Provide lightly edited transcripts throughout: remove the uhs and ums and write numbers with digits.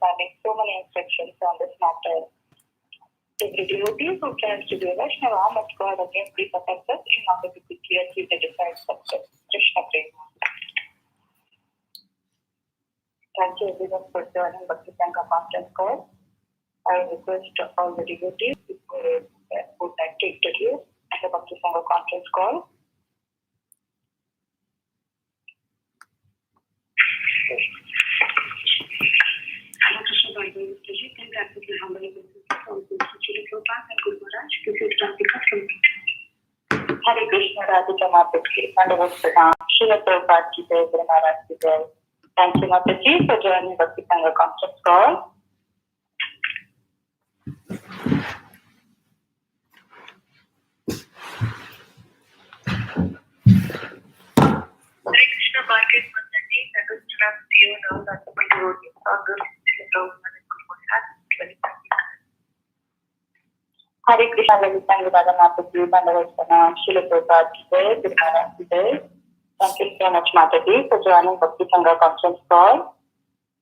having so many instructions on this matter. Every devotee who tries to be a Vaishnava must guard against these offenses in order to quickly achieve the desired success. Krishna Prema. Thank you everyone for joining Bhakti Sangha conference call. I request all the devotees who would like to introduce the Bhakti Sangha conference call. Hello Krishna Bhagavan Ji, and rapidly humble from Sri Prabhupada and Guru Maharaj. This is Radhika from Hare Krishna, Radhika Mataji, Pandavas Pranam, Srila Prabhupada Ki Jai, Guru Maharaj Ki Jai. Thank you Mataji for joining Bhakti Sangha conference call. Hare Krishna, Bhagavan Mataji, that was from you now that the devotees are good. Hare Krishna, Lalita Radha Mataji, Pandavas Pranam, Srila Prabhupada Ki Jai, Guru Maharaj Ki Jai. Thank you so much, Mataji, for joining Bhakti Sangha conference call.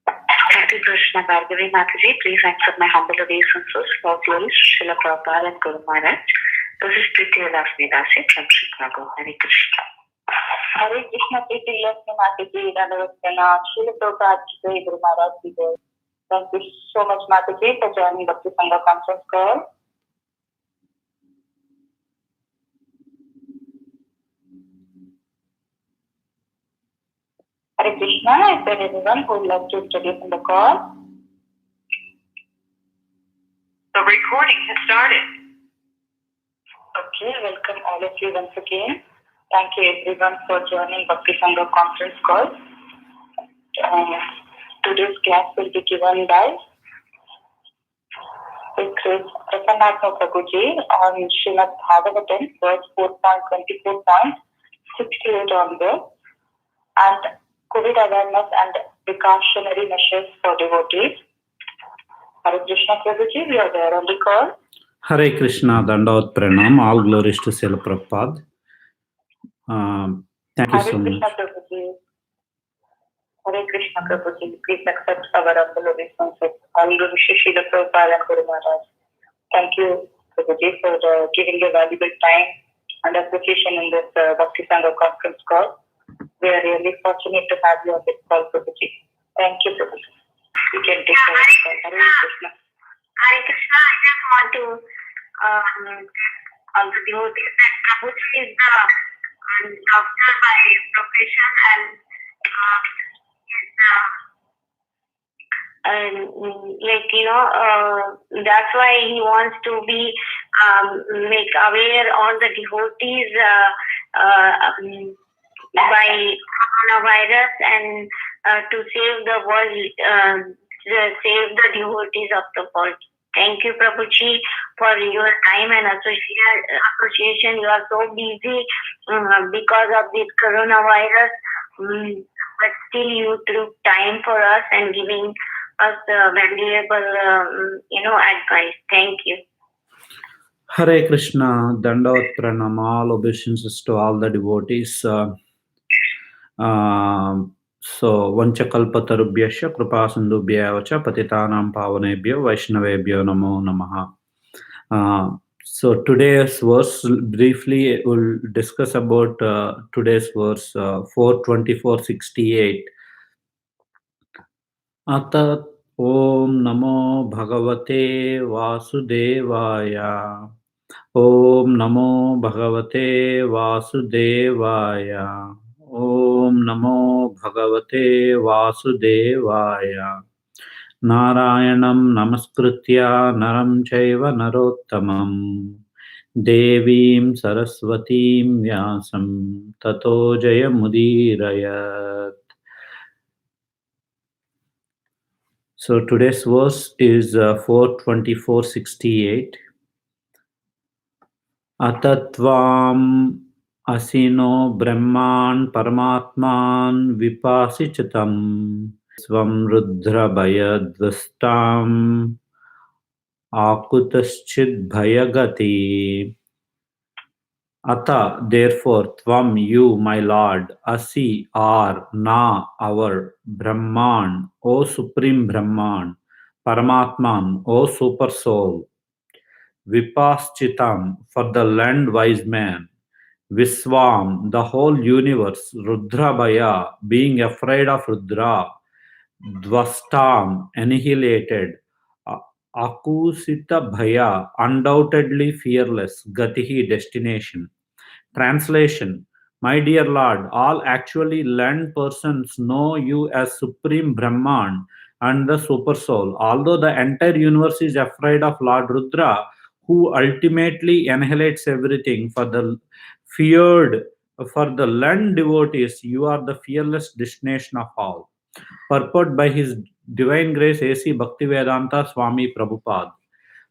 Hare Krishna, Bhargavi Mataji, please accept my humble obeisances for glorious Srila Prabhupada and Guru Maharaj. This is Priti Lakshmi Dasi from Chicago. Hare Krishna. Hare Krishna, Priti Lakshmi Mataji, Pandavas Pranam, Srila Prabhupada Ki Jai, Guru Maharaj Ki Jai. Thank you so much, Mataji, for joining Bhakti Sangha conference call. Hare Krishna, is there anyone who would like to introduce in the call? The recording has started. Okay, welcome all of you once again. Thank you everyone for joining Bhakti Sangha conference call. Today's class will be given by Prasanatma Prabhuji on Srimad Bhagavatam, verse 4.24.68 onwards, and COVID awareness and precautionary measures for devotees. Hare Krishna Prabhuji, we are there on the call. Hare Krishna, Dandavat Pranam, all glories to Srila Prabhupada. Thank you so much. Hare Krishna Prabhuji, please accept our humble obeisances. All glories to Srila Prabhupada and Guru Maharaj. Thank you Prabhuji for giving your valuable time and appreciation in this Bhakti Sangha conference call. We are really fortunate to have you on this call, Prabhuji. Thank you, Prabhuji. You can take over the call. Hare Krishna. Hare Krishna, I just want to all the devotees that Prabhuji is the doctor by profession and that's why he wants to be make aware all the devotees by coronavirus and to save the world, save the devotees of the world. Thank you, Prabhuji, for your time and association. You are so busy because of this coronavirus, but still you took time for us and giving us valuable, advice. Thank you. Hare Krishna, Dandavat Pranam, all obeisances to all the devotees. So, Vanchakalpatarubhyasya Krupasindubhya Vacha Patitanam Pavanebhyo Vaishnavebhyo Namo Namaha. So, today's verse, briefly, we'll discuss about today's verse 4:24:68. Atat Om Namo Bhagavate Vasudevaya. Om Namo Bhagavate Vasudevaya. Om Namo Bhagavate Vasudevaya. Narayanam Namaskritya Naram Chaiva Narottamam Devim Saraswatim Vyasam Tato Jayamudirayat. So today's verse is 4:24:68. Atatvam asino brahman paramatman vipasichatam svam rudra bhayadvastam akutaschid bhayagati. Ata, therefore, tvam, you, my Lord, asi, are, na, our, Brahman, O Supreme Brahman, Paramatman, O super soul, Vipaschitam, for the learned wise man, Viswam, the whole universe, Rudrabhaya, being afraid of Rudra, Dvastam, annihilated, A- Akusita Bhaya, undoubtedly fearless, Gatihi, destination. Translation: My dear Lord, all actually learned persons know you as Supreme Brahman and the Super Soul. Although the entire universe is afraid of Lord Rudra, who ultimately annihilates everything, feared for the learned devotees, you are the fearless destination of all. Purport by His Divine Grace A.C. Bhaktivedanta Swami Prabhupada.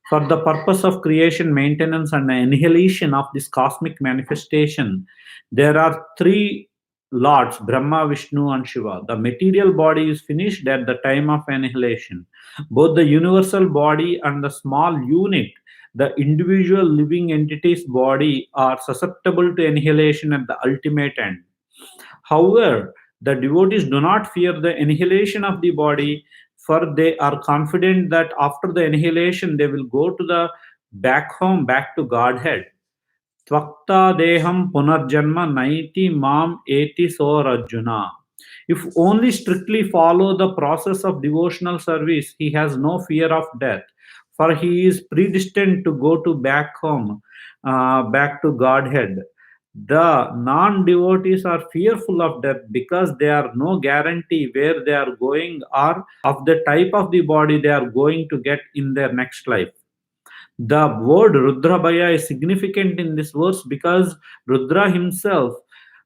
For the purpose of creation, maintenance, and annihilation of this cosmic manifestation, there are three lords Brahma, Vishnu, and Shiva. The material body is finished at the time of annihilation. Both the universal body and the small unit, the individual living entity's body, are susceptible to annihilation at the ultimate end. However, the devotees do not fear the annihilation of the body, for they are confident that after the annihilation they will go to the back home, back to Godhead. Tvakta deham punarjanma naiti mam eti so Arjuna. If only strictly follow the process of devotional service, he has no fear of death, for he is predestined to go to back home, back to Godhead. The non devotees are fearful of death because they are no guarantee where they are going or of the type of the body they are going to get in their next life. The word Rudrabhaya is significant in this verse because Rudra himself,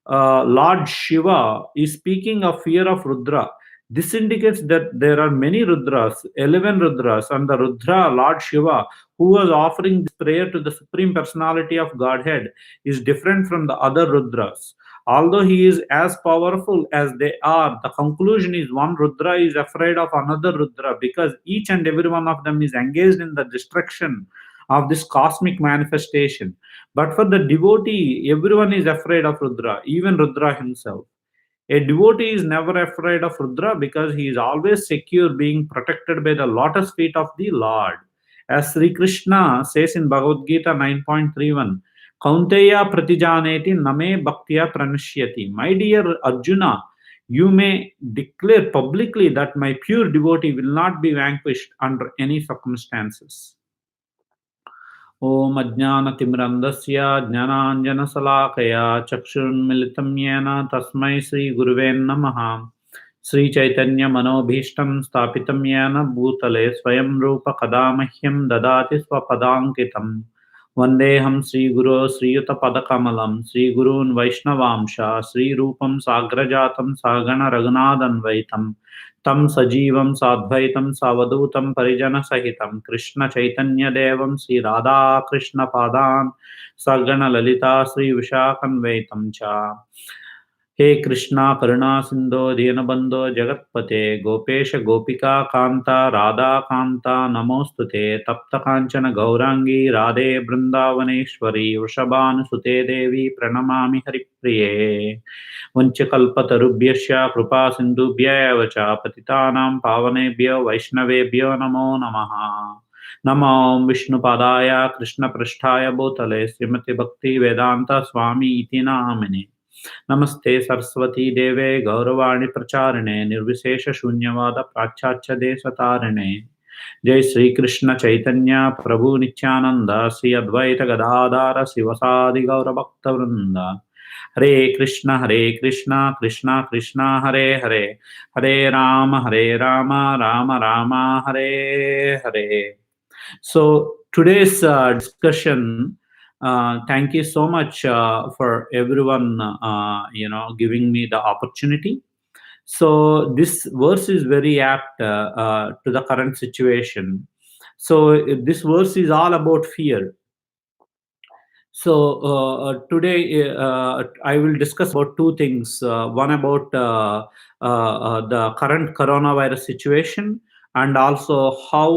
Lord Shiva, is speaking of fear of Rudra. This indicates that there are many Rudras, 11 Rudras, and the Rudra, Lord Shiva, who was offering this prayer to the Supreme Personality of Godhead, is different from the other Rudras. Although he is as powerful as they are, the conclusion is one Rudra is afraid of another Rudra because each and every one of them is engaged in the destruction of this cosmic manifestation. But for the devotee, everyone is afraid of Rudra, even Rudra himself. A devotee is never afraid of Rudra because he is always secure, being protected by the lotus feet of the Lord. As Sri Krishna says in Bhagavad Gita 9.31, Kaunteya pratijaneti name bhaktiya pranashyati. My dear Arjuna, you may declare publicly that my pure devotee will not be vanquished under any circumstances. ॐ अज्ञानतिमिरन्दस्य ज्ञानाञ्जनशलाकया चक्षुरुन्मिलितं येन तस्मै श्रीगुरुवे नमः। श्रीचैतन्यमनोभीष्टं स्थापितं येन भूतले स्वयं रूप कदा मह्यं ददाति स्वपदाङ्कितं। वन्देऽहं श्रीगुरो श्रीयुतपदकमलं श्रीगुरून् वैष्णवांश श्रीरूपं साग्रजातं सागणरघुनाथन्वैतं तं सजीवं साद्वैतं सावधूतं परिजनसहितं कृष्णचैतन्यदेवं श्रीराधाकृष्णपादान् सगणललिता श्रीविशाखन्वैतं च। हे कृष्णा करुणा सिन्धो दीनबन्धो जगत्पते गोपेश गोपिका कान्ता राधा कान्ता नमोऽस्तुते तप्त काञ्चन गौराङ्गी राधे बृन्दावनेश्वरी वृषभानुसुते देवी प्रणमामि हरिप्रिये। वञ्चकल्पतरुभ्यश्च कृपा सिन्धुभ्यैव च पतितानां पावनेभ्यो वैष्णवेभ्यो नमो नमः। नमो विष्णुपादाय कृष्णपृष्ठाय भूतले श्रीमति भक्ति वेदांत स्वामी इति नामिने। नमस्ते सरस्वती देवे गौरवाणी प्रचारिणे निर्विशेष शून्यवाद पाश्चात्य देशतारिणे। जय श्री कृष्ण चैतन्य प्रभु नित्यानंद श्री अद्वैत गदाधर शिवसादि गौर भक्त वृंद। हरे कृष्ण कृष्ण कृष्ण हरे हरे, हरे Ram Ram Ram Hare Hare. So today's discussion, thank you so much for everyone giving me the opportunity. So this verse is very apt to the current situation. So this verse is all about fear. So today I will discuss about two things. One about the current coronavirus situation, and also how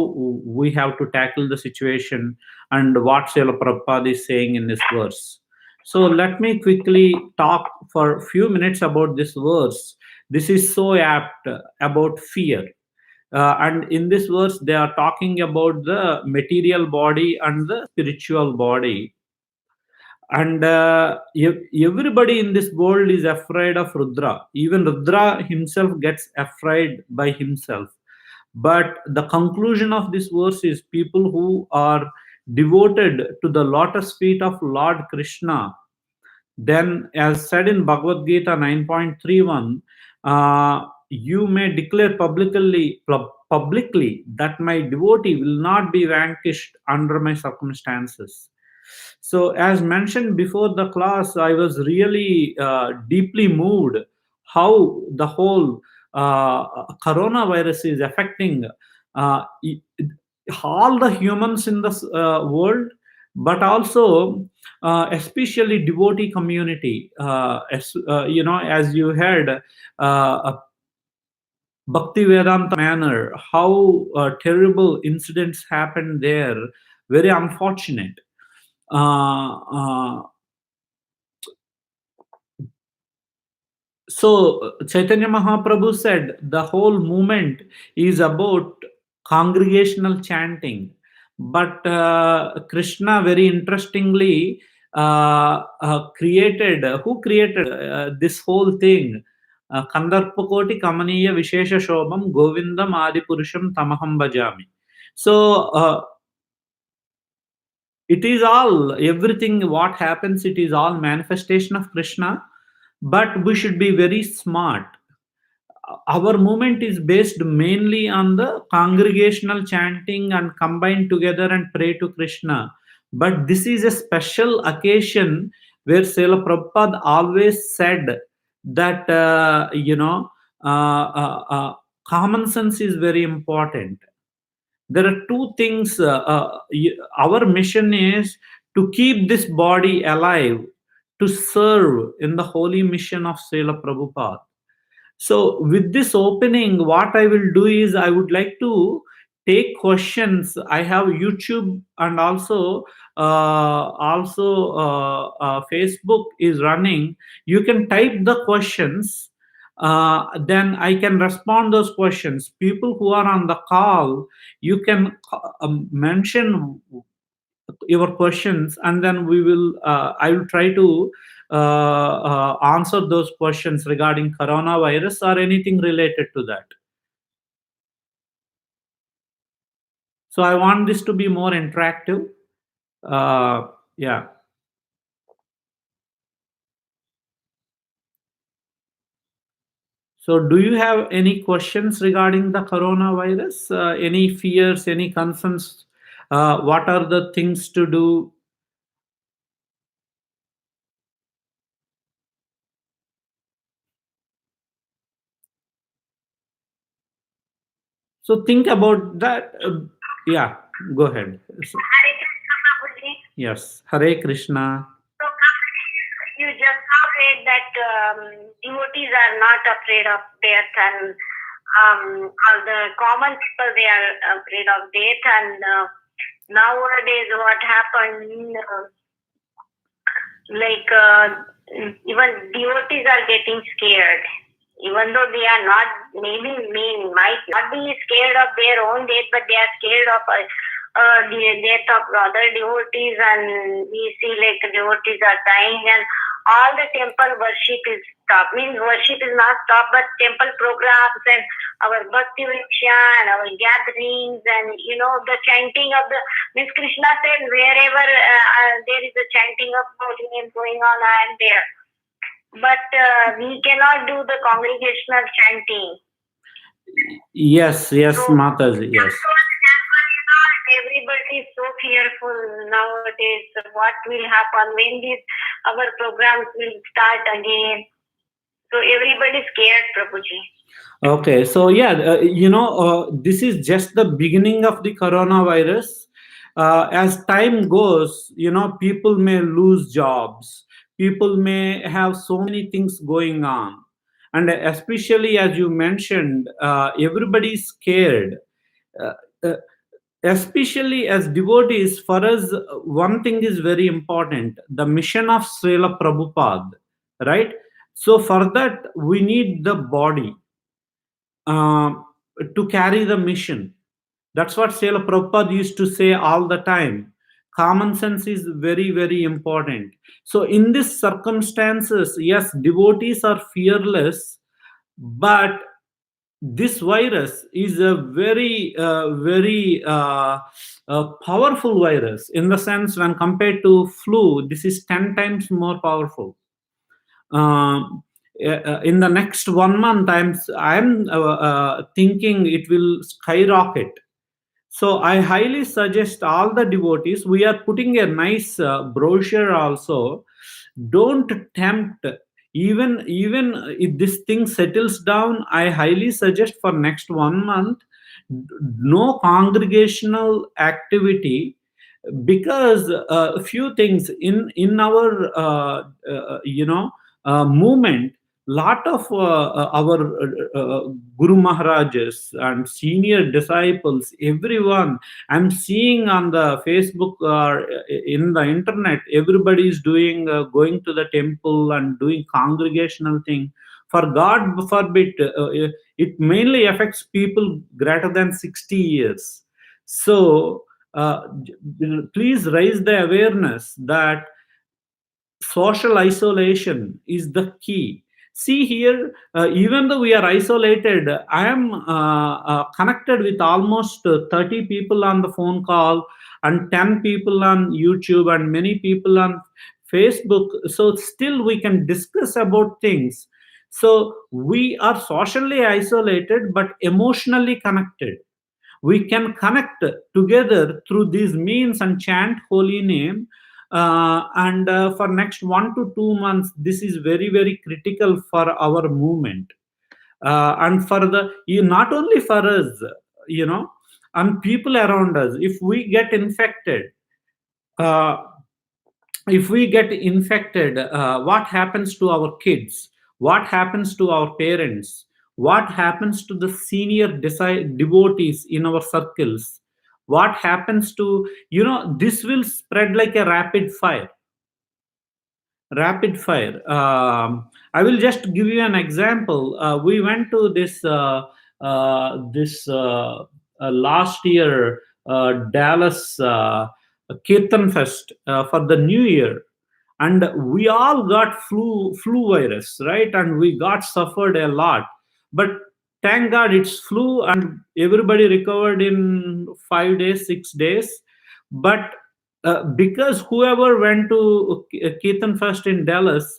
we have to tackle the situation and what Srila Prabhupada is saying in this verse. So let me quickly talk for a few minutes about this verse. This is so apt about fear. And in this verse, they are talking about the material body and the spiritual body. And everybody in this world is afraid of Rudra. Even Rudra himself gets afraid by himself. But the conclusion of this verse is people who are devoted to the lotus feet of Lord Krishna, then, as said in Bhagavad Gita 9.31, you may declare publicly that my devotee will not be vanquished under my circumstances. So, as mentioned before the class, I was really deeply moved how the whole coronavirus is affecting all the humans in the world, but also especially devotee community. As you heard, Bhakti Vedanta manner, how terrible incidents happened there, very unfortunate. So Chaitanya Mahaprabhu said the whole movement is about congregational chanting, but Krishna very interestingly created, who created this whole thing? Kandarpakoti Kamaniya Vishesha Shobham Govindam Adipurusham Tamaham Bhajami. So it is all, everything what happens, it is all manifestation of Krishna, but we should be very smart. Our movement is based mainly on the congregational chanting and combine together and pray to Krishna. But this is a special occasion where Srila Prabhupada always said that, common sense is very important. There are two things. Our mission is to keep this body alive, to serve in the holy mission of Srila Prabhupada. So, with this opening, what I will do is I would like to take questions. I have YouTube, and also Facebook is running. You can type the questions. Then I can respond those questions. People who are on the call, you can mention your questions, and then we will. I will try to answer those questions regarding coronavirus or anything related to that. So I want this to be more interactive. Yeah. So do you have any questions regarding the coronavirus? Any fears, any concerns? What are the things to do? So think about that. Yeah, go ahead. So, Hare Krishna, Prabhuji. yes, Hare Krishna. So, you just said that devotees are not afraid of death, and all the common people, they are afraid of death. And nowadays, what happened, even devotees are getting scared. Even though they are not, might not be scared of their own death, but they are scared of the death of other devotees, and we see like devotees are dying, and all the temple worship is stopped. Means worship is not stopped, but temple programs and our Bhakti Vriksha and our gatherings, and the chanting of the, means Krishna said wherever there is a chanting of holy name going on, I am there. But we cannot do the congregational chanting. Yes, So, Mataji, yes. Everybody is so fearful nowadays. What will happen when our programs will start again? So everybody is scared, Prabhuji. Okay, so yeah, this is just the beginning of the coronavirus. As time goes, people may lose jobs. People may have so many things going on. And especially as you mentioned, everybody is scared. Uh, uh, Especially as devotees, for us, one thing is very important, the mission of Srila Prabhupada, right? So for that, we need the body. to carry the mission. That's what Srila Prabhupada used to say all the time. Common sense is very, very important. So, in these circumstances, yes, devotees are fearless, but this virus is a very, powerful virus. In the sense, when compared to flu, this is 10 times more powerful. In the next 1 month, I'm thinking it will skyrocket. So I highly suggest all the devotees. We are putting a nice brochure also. Don't tempt. Even if this thing settles down, I highly suggest for next 1 month, no congregational activity, because a few things in our movement, lot of our Guru Maharajas and senior disciples, everyone I'm seeing on the Facebook or in the internet, everybody is doing going to the temple and doing congregational thing. For God forbid, it mainly affects people greater than 60 years. So please raise the awareness that social isolation is the key. See here, even though we are isolated, I am connected with almost 30 people on the phone call, and 10 people on YouTube, and many people on Facebook. So still we can discuss about things. So we are socially isolated but emotionally connected. We can connect together through these means and chant holy name. And for next 1 to 2 months, this is very, very critical for our movement, and for the not only for us, you know and people around us. Uh, if we get infected, what happens to our kids, what happens to our parents, what happens to the senior devotees in our circles, what happens to, this will spread like a rapid fire. I will just give you an example. We went to this last year, Dallas Kirtan Fest for the New Year, and we all got flu virus, right? And we got suffered a lot, but thank God it's flu, and everybody recovered in 5 days, 6 days. But because whoever went to Ketan Fest in Dallas,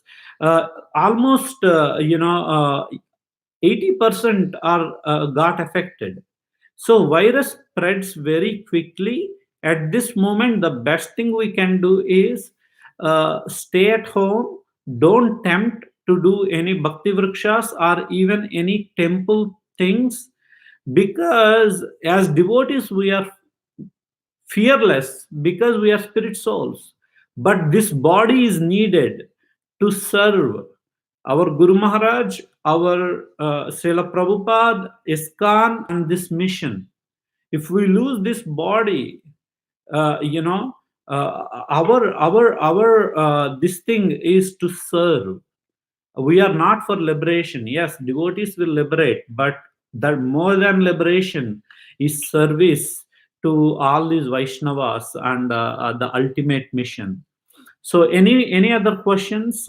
almost 80% are got affected. So virus spreads very quickly. At this moment, the best thing we can do is stay at home. Don't tempt to do any bhakti vrikshas or even any temple things, because as devotees we are fearless, because we are spirit souls. But this body is needed to serve our Guru Maharaj, our Srila Prabhupada, ISKCON, and this mission. If we lose this body, uh, you know, our this thing is to serve. We are not for liberation. Yes, devotees will liberate, but that more than liberation is service to all these Vaishnavas and the ultimate mission. So, any other questions?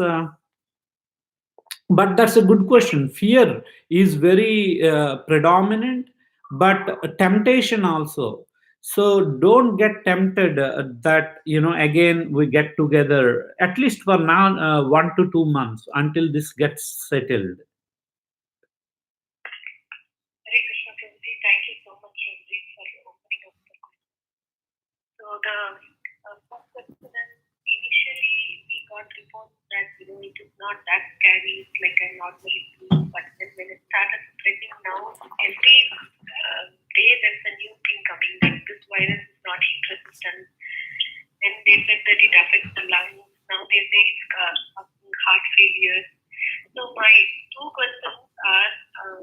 But that's a good question. Fear is very predominant, but temptation also. So don't get tempted that again we get together, at least for now, 1 to 2 months until this gets settled. Hare Krishna Prabhuji, thank you so much, Prabhuji, for opening up the question. So the first question is, initially we got reports that it is not that scary, it's like a normal flu, but then when it started spreading now, every day there's a new thing coming, like this virus is not heat resistant, and they said that it affects the lungs. Now they say it's heart failure. So my two questions are,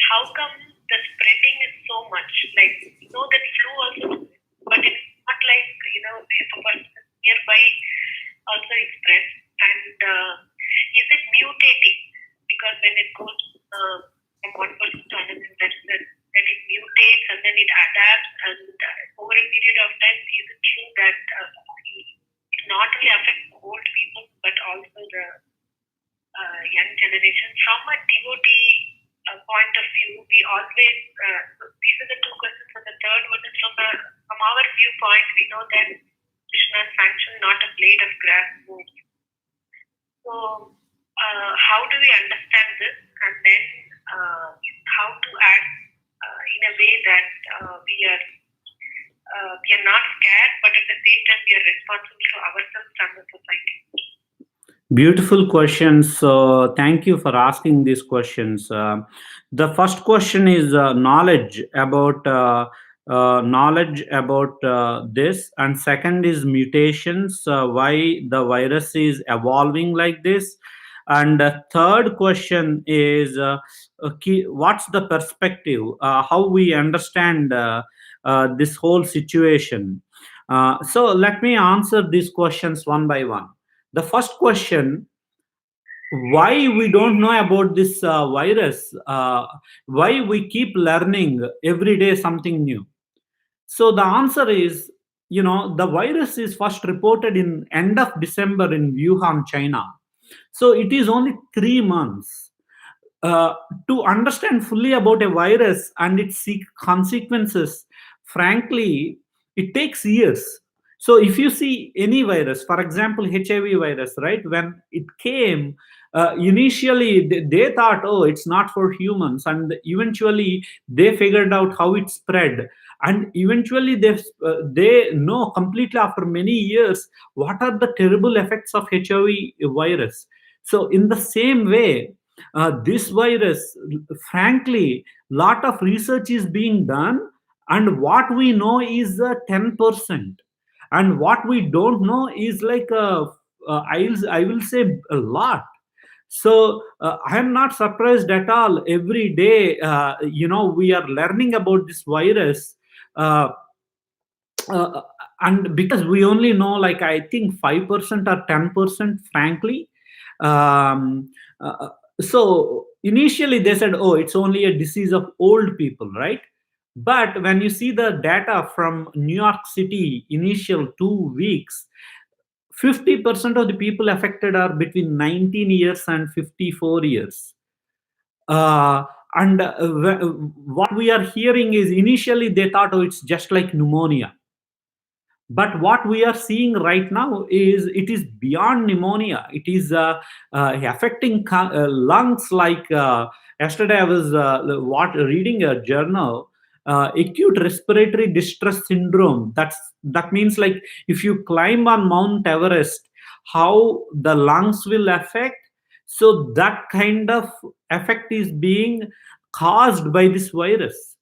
how come the spreading is so much? Like, that flu also, but it's not like, if a person is nearby also it spreads. And is it mutating? Because when it goes from one person to another, that's So these are the two questions. And the third one is from our viewpoint, we know that Krishna sanctioned not a blade of grass moves. So how do we understand this, and then how to act in a way that we are not scared, but at the same time we are responsible to ourselves and the society? Beautiful questions. Thank you for asking these questions. The first question is knowledge about this, and second is mutations. Why the virus is evolving like this, and third question is what's the perspective? How we understand this whole situation. So let me answer these questions one by one. The first question, why we don't know about this virus, why we keep learning every day something new. So the answer is, the virus is first reported in end of December in Wuhan, China. So it is only 3 months. To understand fully about a virus and its consequences, frankly, it takes years. So if you see any virus, for example, HIV virus, right? When it came, initially they thought, oh, it's not for humans, and eventually they figured out how it spread, and eventually they know completely after many years what are the terrible effects of HIV virus. So in the same way, this virus, frankly, lot of research is being done, and what we know is 10%, and what we don't know is like I will say a lot. So I am not surprised at all. Every day, we are learning about this virus. Uh, and because we only know, like, I think 5% or 10%, frankly. um, uh, so initially they said, oh, it's only a disease of old people, right? But when you see the data from New York City, initial 2 weeks, 50% of the people affected are between 19 years and 54 years. And what we are hearing is, initially they thought, oh, it's just like pneumonia. But what we are seeing right now is it is beyond pneumonia. It is affecting lungs. Like yesterday I was reading a journal, acute respiratory distress syndrome. That means, like, if you climb on Mount Everest, how the lungs will affect. So that kind of effect is being caused by this virus.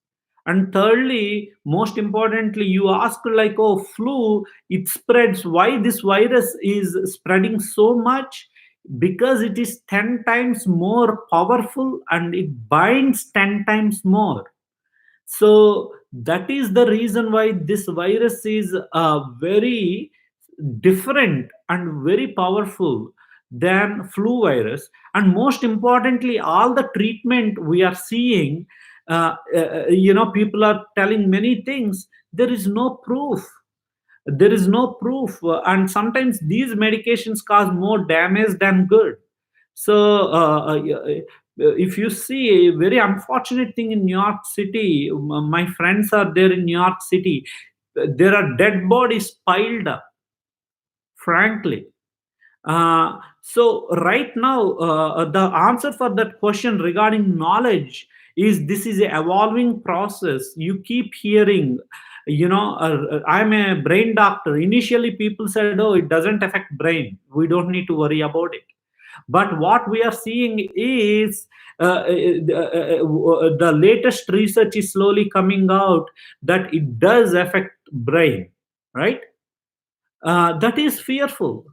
And thirdly, most importantly, you ask, like, oh, flu, it spreads. Why this virus is spreading so much? Because it is 10 times more powerful and it binds 10 times more. So that is the reason why this virus is very different and very powerful than flu virus. And most importantly, all the treatment we are seeing, people are telling many things. There is no proof. There is no proof, and sometimes these medications cause more damage than good. So if you see, a very unfortunate thing in New York City, my friends are there in New York City, there are dead bodies piled up, frankly. So right now, the answer for that question regarding knowledge is, this is an evolving process. You keep hearing, I'm a brain doctor. Initially people said, oh, it doesn't affect brain, we don't need to worry about it. But what we are seeing is the latest research is slowly coming out that it does affect brain, right? That is fearful.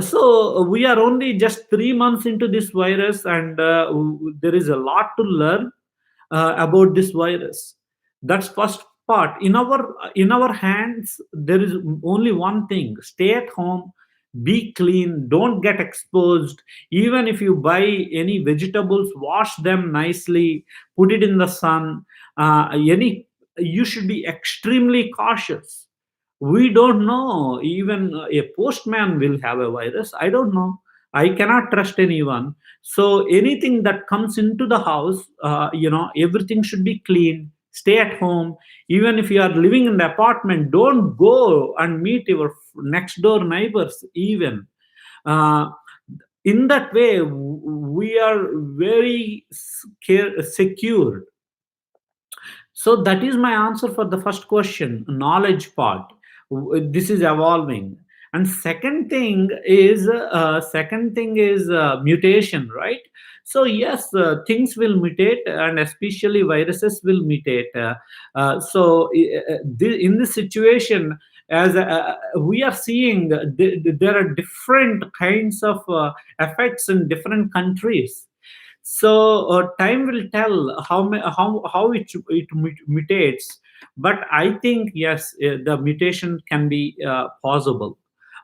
So we are only just 3 months into this virus, and there is a lot to learn about this virus. That's first part. In our hands, there is only one thing: stay at home, be clean, don't get exposed. Even if you buy any vegetables, wash them nicely, put it in the sun. You should be extremely cautious. We don't know, even a postman will have a virus, I don't know. I cannot trust anyone. So anything that comes into the house, everything should be clean. Stay at home. Even if you are living in the apartment, don't go and meet your next door neighbors. Even uh, in that way, we are very secure. So that is my answer for the first question, knowledge part. This is evolving. And second thing is mutation, right? So yes, things will mutate, and especially viruses will mutate. In this situation, as we are seeing, there are different kinds of effects in different countries. So time will tell how it mutates. But I think yes, the mutation can be possible.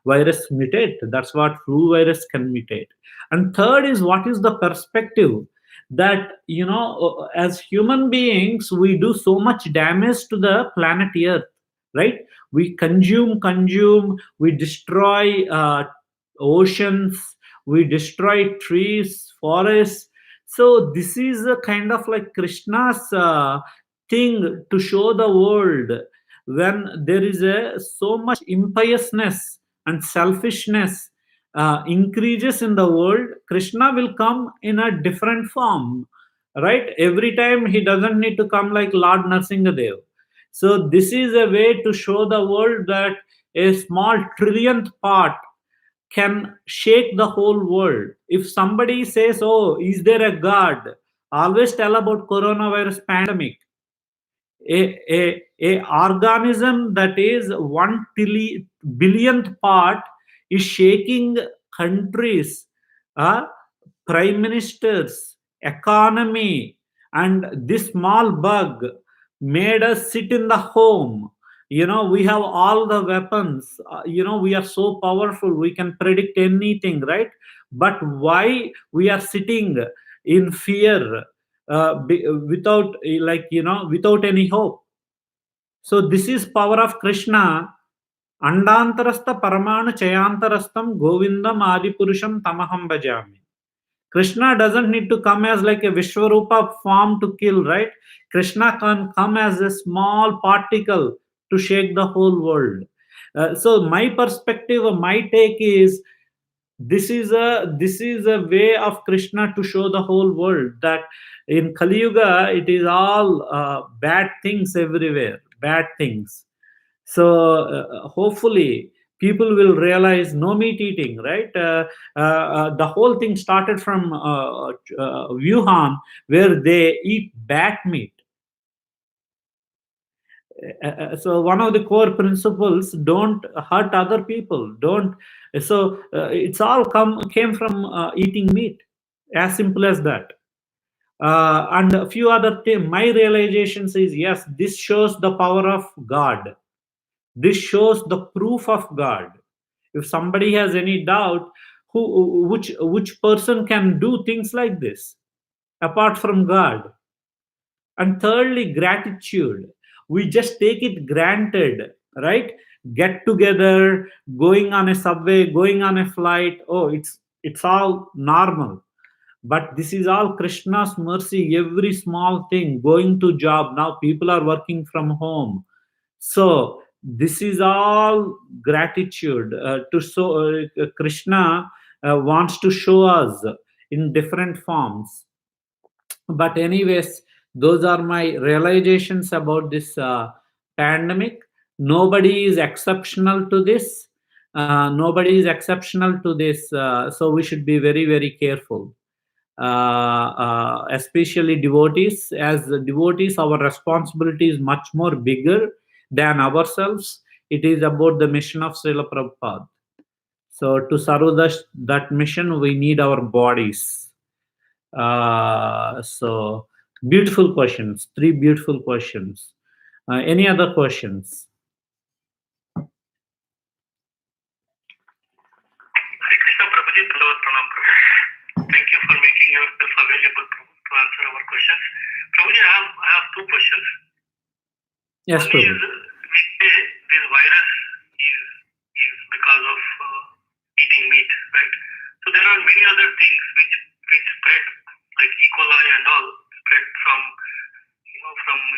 Virus mutate. That's what flu virus can mutate. And third is, what is the perspective that as human beings we do so much damage to the planet Earth, right? We consume, we destroy oceans, we destroy trees, forests. So this is a kind of like Krishna's thing to show the world. When there is a so much impiousness and selfishness increases in the world, Krishna will come in a different form, right? Every time he doesn't need to come like Lord Narsingadev. So this is a way to show the world that a small trillionth part can shake the whole world. If somebody says, "Oh, is there a God?" always tell about coronavirus pandemic. A organism that is 1 billionth part is shaking countries, uh, prime ministers, economy, and this small bug made us sit in the home. We have all the weapons. We are so powerful. We can predict anything, right? But why we are sitting in fear, without any hope? So this is power of Krishna. Andantarastha paramanu chayantarastam govindam adipurusham tamaham bhajami. Krishna doesn't need to come as like a Vishwarupa form to kill, right? Krishna can come as a small particle to shake the whole world. So my perspective, my take is, this is a way of Krishna to show the whole world that in Kali Yuga it is all bad things everywhere, bad things. So hopefully people will realize no meat eating, right? The whole thing started from Wuhan, where they eat bat meat. So one of the core principles: don't hurt other people. Don't. So it's all came from eating meat. As simple as that. And a few other things. My realizations is, yes, this shows the power of God. This shows the proof of God. If somebody has any doubt, which person can do things like this apart from God? And thirdly, gratitude. We just take it granted, right? Get together, going on a subway, going on a flight. Oh, it's all normal. But this is all Krishna's mercy. Every small thing, going to job, now people are working from home. So this is all gratitude to so Krishna wants to show us in different forms. But anyways, those are my realizations about this pandemic. Nobody is exceptional to this. Nobody is exceptional to this. So we should be very, very careful. Especially devotees. As devotees, our responsibility is much more bigger than ourselves. It is about the mission of Srila Prabhupada. So to serve that mission, we need our bodies. So beautiful questions, 3 beautiful questions. Any other questions? Hare Krishna Prabhuji, Dhanyavad Pranam Prabhu. Thank you for making yourself available to answer our questions. Prabhuji, I have 2 questions. Yes, One Prabhu. is, we say this virus is because of eating meat, right? So there are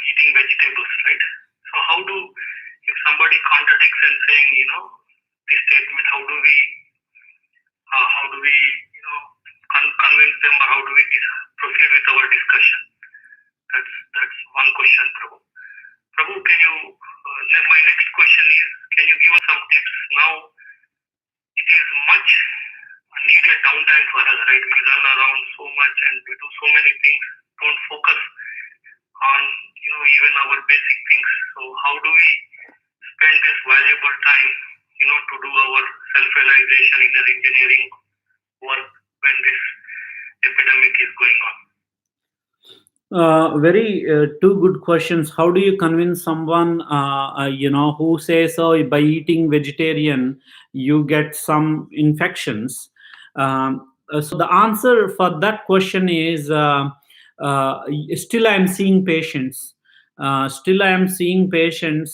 eating vegetables, right? So how do, if somebody contradicts and saying, this statement, how do we convince them, or how do we proceed with our discussion? That's one question, Prabhu. Prabhu, can you, my next question is, can you give us some tips now? It is much needed downtime for us, right? We run around so much and we do so many things, don't focus on, even our basic things. So how do we spend this valuable time, to do our self-realization, inner engineering work when this epidemic is going on? Two good questions. How do you convince someone, who says, "Oh, by eating vegetarian, you get some infections"? So the answer for that question is still I am seeing patients.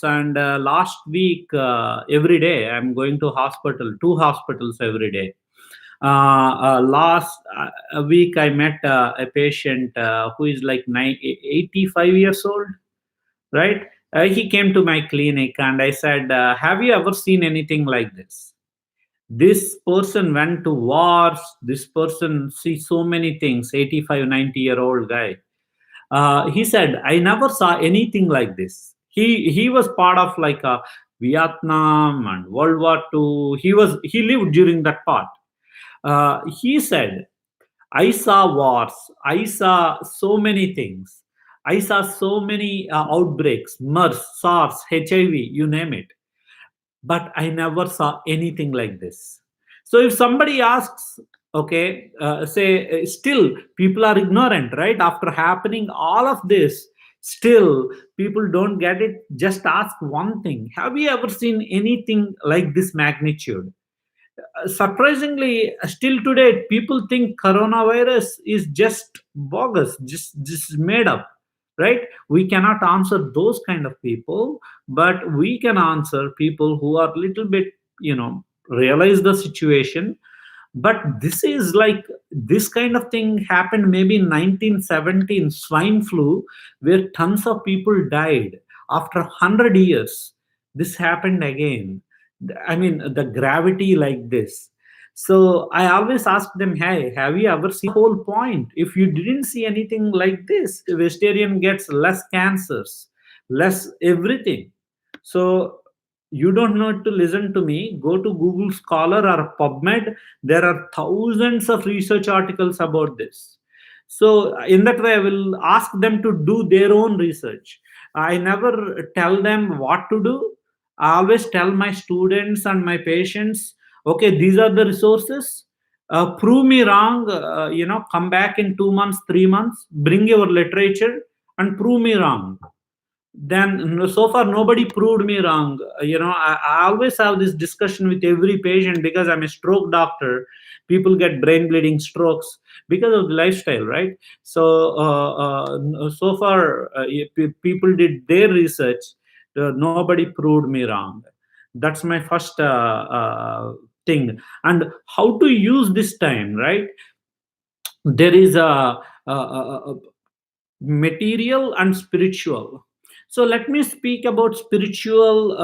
And last week, every day I'm going to two hospitals every day. Last week I met a patient who is like 85 years old, right? He came to my clinic and I said, have you ever seen anything like this? This person went to wars. This person sees so many things. 85, 90-year-old guy. He said, I never saw anything like this. He was part of like a Vietnam and World War II. He lived during that part. He said, I saw wars. I saw so many things. I saw so many outbreaks, MERS, SARS, HIV, you name it. But I never saw anything like this. So if somebody asks, okay, still people are ignorant, right? After happening all of this, still people don't get it. Just ask one thing. Have you ever seen anything like this magnitude? Surprisingly, still today, people think coronavirus is just bogus, just made up, right? We cannot answer those kind of people, but we can answer people who are little bit, realize the situation. But this is like, this kind of thing happened maybe in 1917, swine flu, where tons of people died. After 100 years, this happened again. I mean, the gravity like this. So I always ask them, hey, have you ever seen the whole point? If you didn't see anything like this, a vegetarian gets less cancers, less everything. So you don't need to listen to me. Go to Google Scholar or PubMed. There are thousands of research articles about this. So in that way, I will ask them to do their own research. I never tell them what to do. I always tell my students and my patients, okay, these are the resources. Prove me wrong. Come back in 2 months, 3 months, bring your literature and prove me wrong. Then so far nobody proved me wrong. I always have this discussion with every patient because I'm a stroke doctor. People get brain bleeding, strokes because of the lifestyle, right? So so far people did their research. Nobody proved me wrong. That's my first thing. And how to use this time, right? There is a material and spiritual. So let me speak about spiritual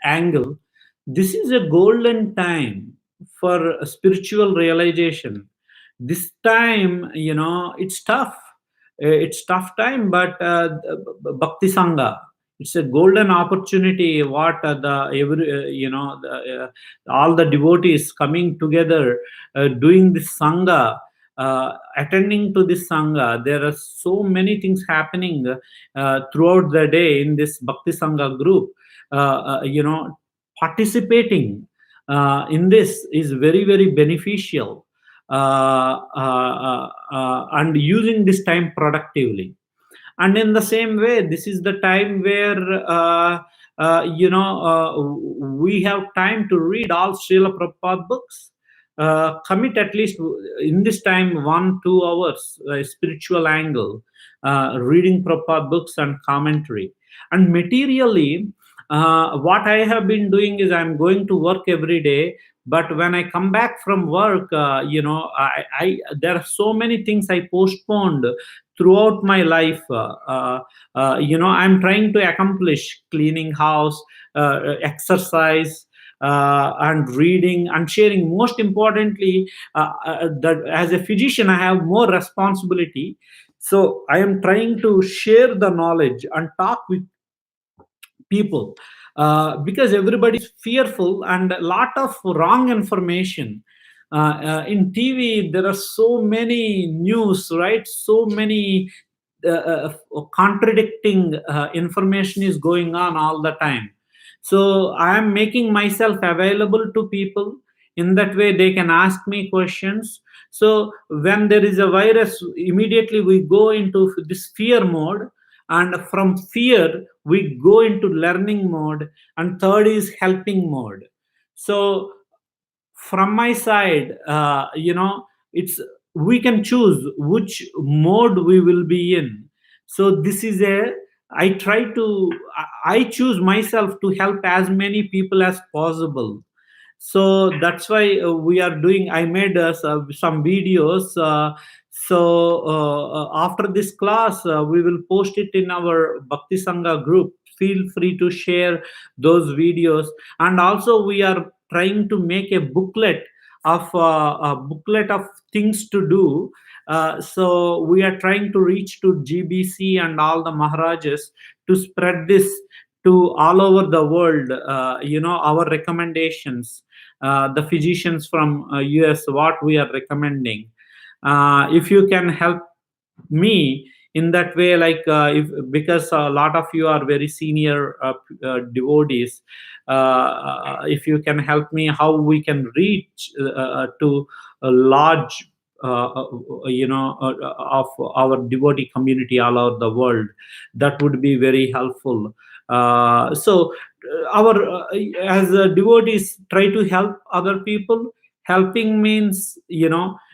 angle. This is a golden time for spiritual realization. This time, it's tough. It's tough time, but Bhakti Sangha, it's a golden opportunity. What all the devotees coming together, doing this Sangha, attending to this Sangha. There are so many things happening throughout the day in this Bhakti Sangha group. Participating in this is very, very beneficial, and using this time productively. And in the same way, this is the time where we have time to read all Srila Prabhupada books. Commit at least in this time 1-2 hours spiritual angle, reading Prabhupada books and commentary. And materially, what I have been doing is I'm going to work every day, but when I come back from work, there are so many things I postponed throughout my life, I'm trying to accomplish cleaning house, exercise, and reading and sharing. Most importantly, that as a physician, I have more responsibility. So I am trying to share the knowledge and talk with people, because everybody's fearful and a lot of wrong information. In TV, there are so many news, right? So many contradicting information is going on all the time. So I am making myself available to people. In that way, they can ask me questions. So when there is a virus, immediately we go into this fear mode, and from fear we go into learning mode, and third is helping mode. So from my side, it's we can choose which mode we will be in. So this is a I try to I choose myself to help as many people as possible. So that's why we are doing I made some videos. After this class, we will post it in our Bhakti Sangha group. Feel free to share those videos. And also we are trying to make a booklet of things to do. So we are trying to reach to GBC and all the Maharajas to spread this to all over the world. Our recommendations, the physicians from US, what we are recommending. If you can help me in that way, like if because a lot of you are very senior devotees, if you can help me how we can reach to a large of our devotee community all over the world, that would be very helpful. Our as devotees try to help other people. Helping means,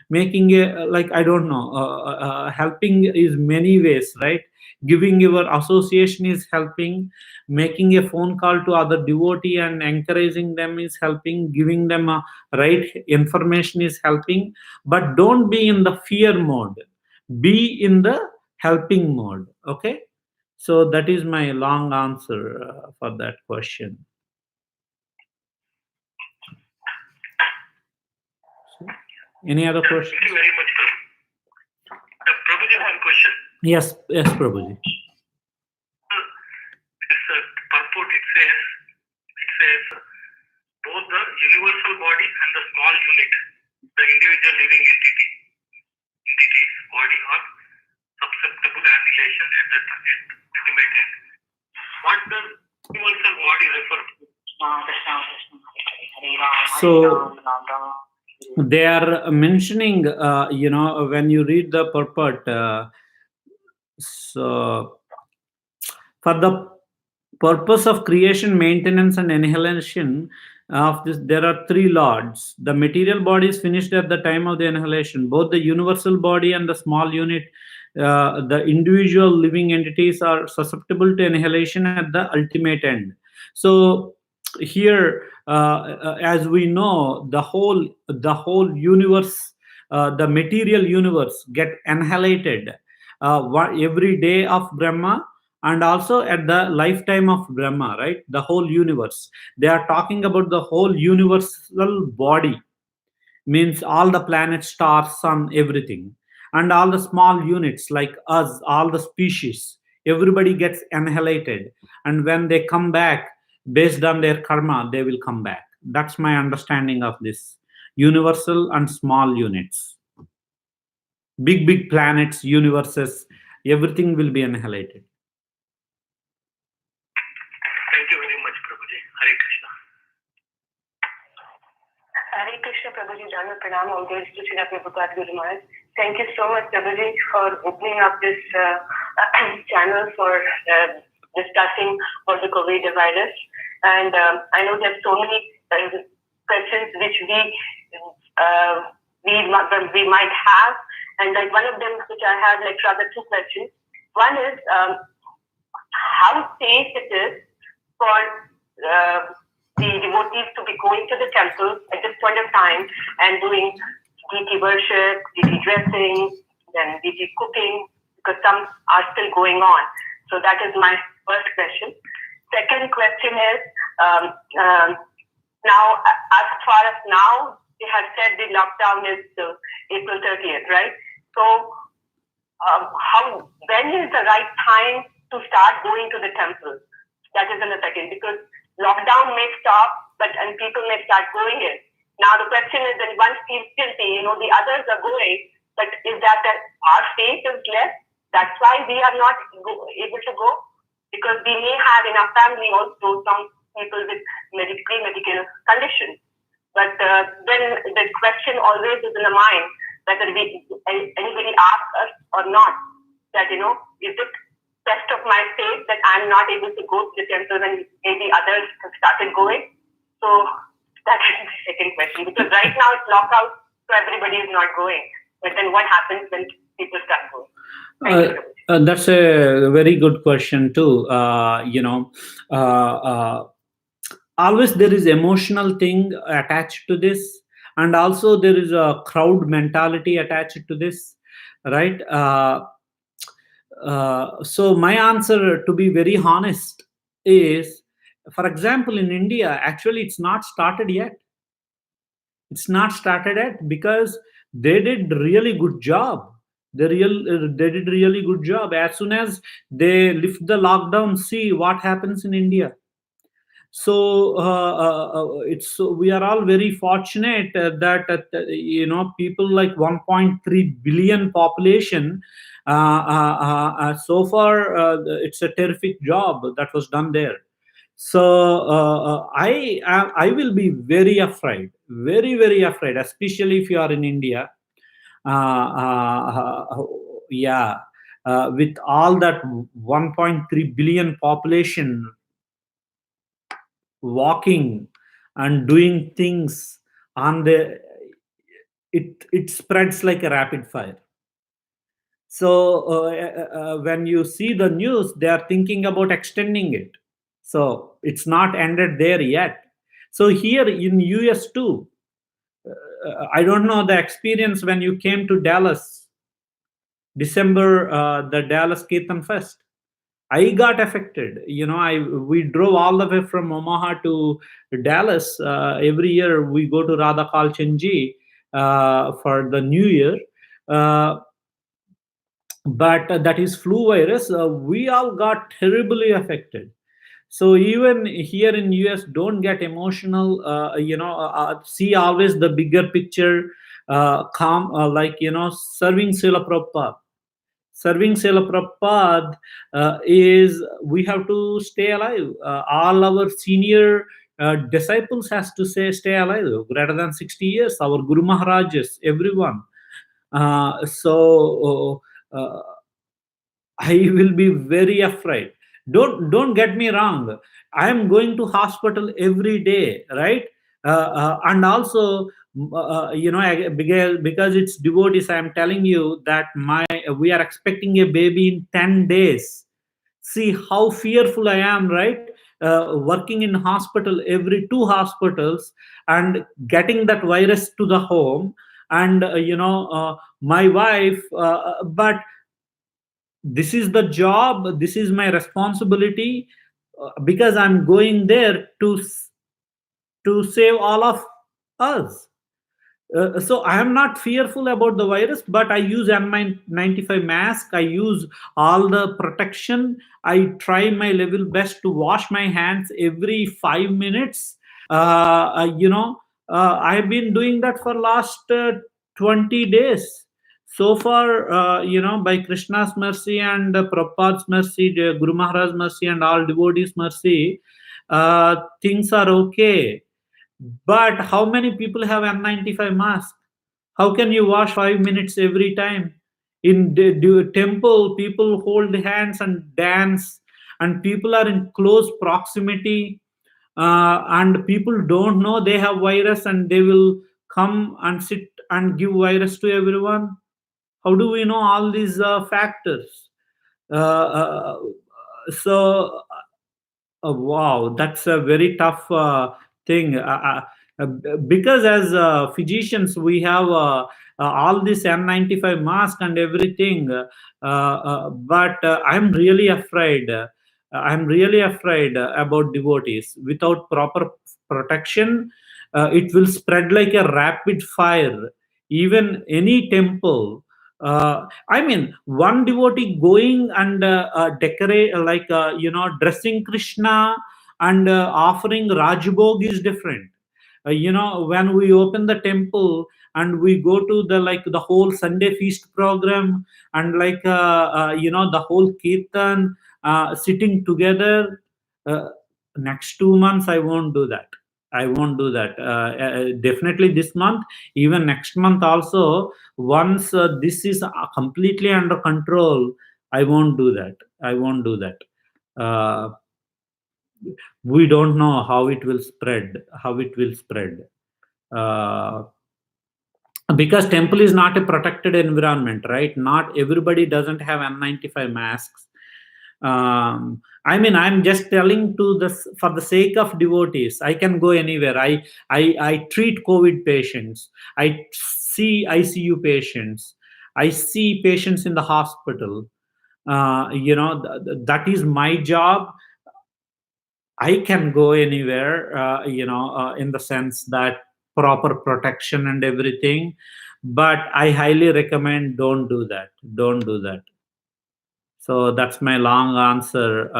making a, like, I don't know, helping is many ways, right? Giving your association is helping. Making a phone call to other devotee and encouraging them is helping. Giving them a right information is helping. But don't be in the fear mode, be in the helping mode. Okay, so that is my long answer for that question. Any other question? Thank you very much, Prabhu. Prabhuji, I have a question. Yes, Prabhuji. This purport, it says both the universal body and the small unit, the individual living entity's body are susceptible to annihilation at the ultimate end. What does universal body refer to? So they are mentioning, when you read the purport, so for the purpose of creation, maintenance, and annihilation of this, there are three lords. The material body is finished at the time of the annihilation. Both the universal body and the small unit, the individual living entities, are susceptible to annihilation at the ultimate end. So here, as we know, the whole universe, the material universe, get annihilated every day of Brahma, and also at the lifetime of Brahma, right? The whole universe. They are talking about the whole universal body, means all the planets, stars, sun, everything. And all the small units like us, all the species, everybody gets annihilated. And when they come back, based on their karma, they will come back. That's my understanding of this universal and small units. Big planets, universes, everything will be annihilated. Thank you very much, Prabhuji. Hare Krishna. Hare Krishna, Prabhuji. Dhanva Pranam. All glories to Srila Prabhupada Guru Maharaj. Thank you so much, Prabhuji, for opening up this channel for discussing about the COVID virus. And I know there are so many questions which we might have. And like one of them, which I have, like rather two questions. One is how safe it is for the devotees to be going to the temple at this point of time and doing deity worship, deity dressing, then deity cooking, because some are still going on. So that is my first question. Second question is, now, as far as now, they have said the lockdown is April 30th, right? So when is the right time to start going to the temple? That is in a second, because lockdown may stop, and people may start going in. Now the question is, that one feels guilty, the others are going, but is that our faith is less? That's why we are not able to go? Because we may have in our family also some people with medical conditions. But then the question always is in the mind, whether anybody asks us or not, that, is it test of my faith that I'm not able to go to the temple when maybe others have started going? So that is the second question, because right now it's lockout, so everybody is not going. But then what happens when people start going? That's a very good question too. Always there is emotional thing attached to this, and also there is a crowd mentality attached to this, right? So my answer, to be very honest, is, for example, in India, actually it's not started yet. It's not started yet because they did really good job. They did really good job. As soon as they lift the lockdown, see what happens in India. So we are all very fortunate that people like 1.3 billion population. So far, it's a terrific job that was done there. So I will be very afraid, very afraid, especially if you are in India. With all that 1.3 billion population walking and doing things on it spreads like a rapid fire. So when you see the news, they are thinking about extending it. So it's not ended there yet. So here in US too, I don't know the experience when you came to Dallas, December, the Dallas Kirtan Fest. I got affected. We drove all the way from Omaha to Dallas. Every year we go to Radha Kalchanji for the New Year. But that is flu virus. We all got terribly affected. So even here in US, don't get emotional. See always the bigger picture. Calm, serving Srila Prabhupada. Serving Srila Prabhupada is we have to stay alive. All our senior disciples has to stay alive greater than 60 years. Our Guru Maharajas, everyone. So I will be very afraid. Don't get me wrong. I am going to hospital every day, right? And also, because it's devotees, I am telling you that we are expecting a baby in 10 days. See how fearful I am, right? Working in hospital, every 2 hospitals, and getting that virus to the home, and my wife. But this is the job. This is my responsibility, because I'm going there to save all of us. So I am not fearful about the virus, but I use N95 mask. I use all the protection. I try my level best to wash my hands every 5 minutes. I've been doing that for last 20 days. So far, by Krishna's mercy and Prabhupada's mercy, Guru Maharaj's mercy, and all devotees' mercy, things are okay. But how many people have N95 mask? How can you wash 5 minutes every time? In the temple, people hold hands and dance, and people are in close proximity, and people don't know they have virus, and they will come and sit and give virus to everyone. How do we know all these factors? So wow, that's a very tough thing. Because as physicians, we have all this N95 mask and everything, but I'm really afraid. I'm really afraid about devotees. Without proper protection, it will spread like a rapid fire. Even any temple. I mean, one devotee going and decorate, like dressing Krishna and offering Rajbhog is different. When we open the temple and we go to the whole Sunday feast program, and the whole kirtan, sitting together, uh, next 2 months I won't do that. I won't do that. Definitely this month, even next month also. Once this is completely under control, I won't do that. I won't do that. We don't know how it will spread. Uh, because temple is not a protected environment, right? Not everybody doesn't have N95 masks. I mean, I'm just telling to this for the sake of devotees. I can go anywhere. I treat COVID patients. I see ICU patients. I see patients in the hospital. That is my job. I can go anywhere, in the sense that proper protection and everything. But I highly recommend don't do that. Don't do that. So that's my long answer.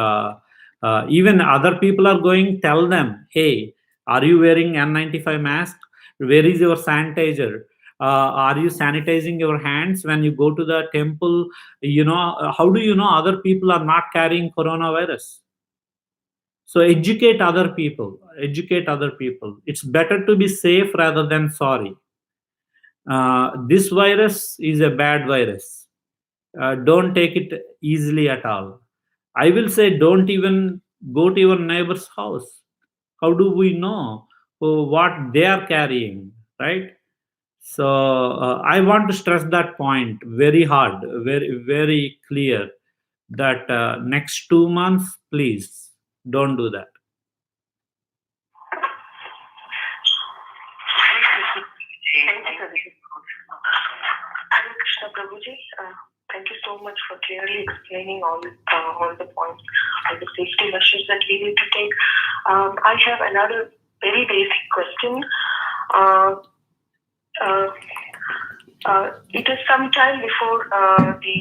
Even other people are going, tell them, hey, are you wearing N95 mask? Where is your sanitizer? Are you sanitizing your hands when you go to the temple? How do you know other people are not carrying coronavirus? So educate other people. Educate other people. It's better to be safe rather than sorry. This virus is a bad virus. Don't take it easily at all. I will say don't even go to your neighbor's house. How do we know what they are carrying, right? So I want to stress that point very hard, very, very clear, that next 2 months, please don't do that. Hare Krishna Prabhuji. Thank you so much for clearly explaining all the points, all the safety measures that we need to take. I have another very basic question. It is some time before the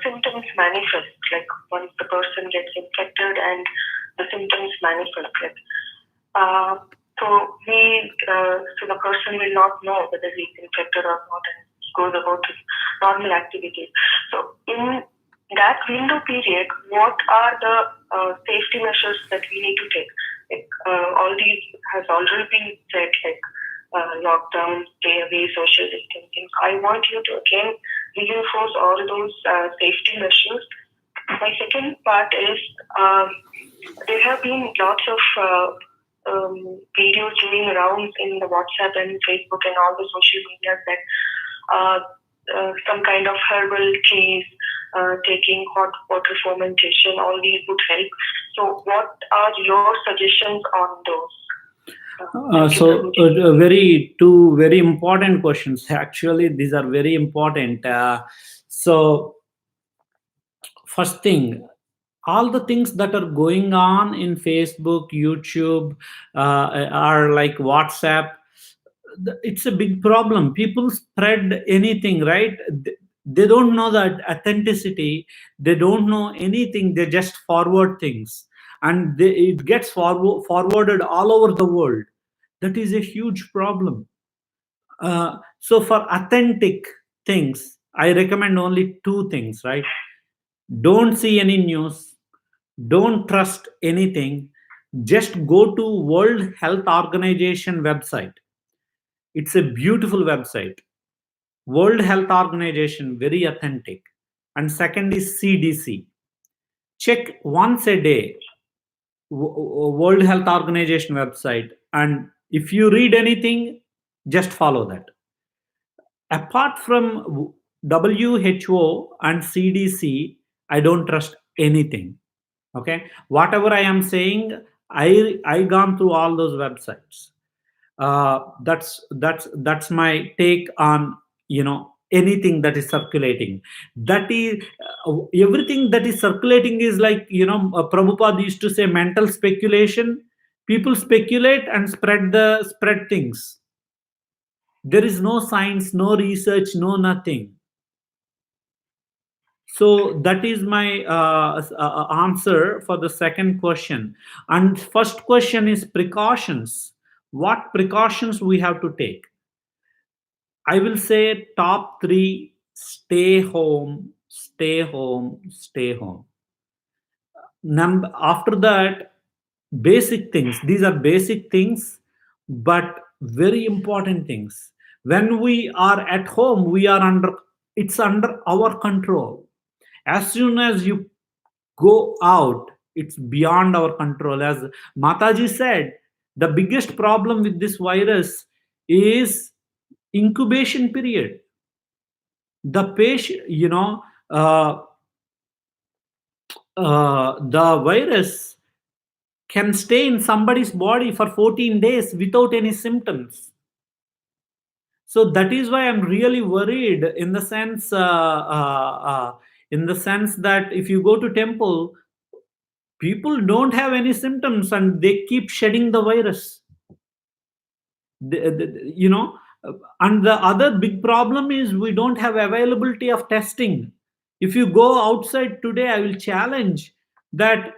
symptoms manifest, like once the person gets infected and the symptoms manifest. So the person will not know whether he's infected or not and goes about his normal activities. So in that window period, what are the safety measures that we need to take? All these has already been said, like lockdown, stay away, social distancing. I want you to again reinforce all those safety measures. My second part is there have been lots of videos doing rounds in the WhatsApp and Facebook and all the social media that some kind of herbal teas, taking hot water fermentation, all these would help. So what are your suggestions on those? Two very important questions. Actually, these are very important. So first thing, all the things that are going on in Facebook, YouTube, are like WhatsApp. It's a big problem. People spread anything, right? They don't know that authenticity. They don't know anything. They just forward things, and it gets forwarded all over the world. That is a huge problem. So for authentic things, I recommend only two things, right? Don't see any news. Don't trust anything. Just go to World Health Organization website. It's a beautiful website. World Health Organization, very authentic. And second is CDC. Check once a day World Health Organization website, and if you read anything, just follow that. Apart from WHO and CDC, I don't trust anything. Okay, whatever I am saying, I gone through all those websites. That's my take on anything that is circulating. That is everything that is circulating is like, Prabhupada used to say, mental speculation. People speculate and spread things. There is no science, no research, no nothing. So that is my answer for the second question. And first question is precautions. What precautions we have to take? I will say top 3: stay home, stay home, stay home. After that, basic things. These are basic things, but very important things. When we are at home, it's under our control. As soon as you go out, it's beyond our control. As Mataji said, the biggest problem with this virus is incubation period. The patient, the virus can stay in somebody's body for 14 days without any symptoms. So that is why I'm really worried, in the sense that if you go to temple, people don't have any symptoms and they keep shedding the virus. And the other big problem is we don't have availability of testing. If you go outside today, I will challenge that,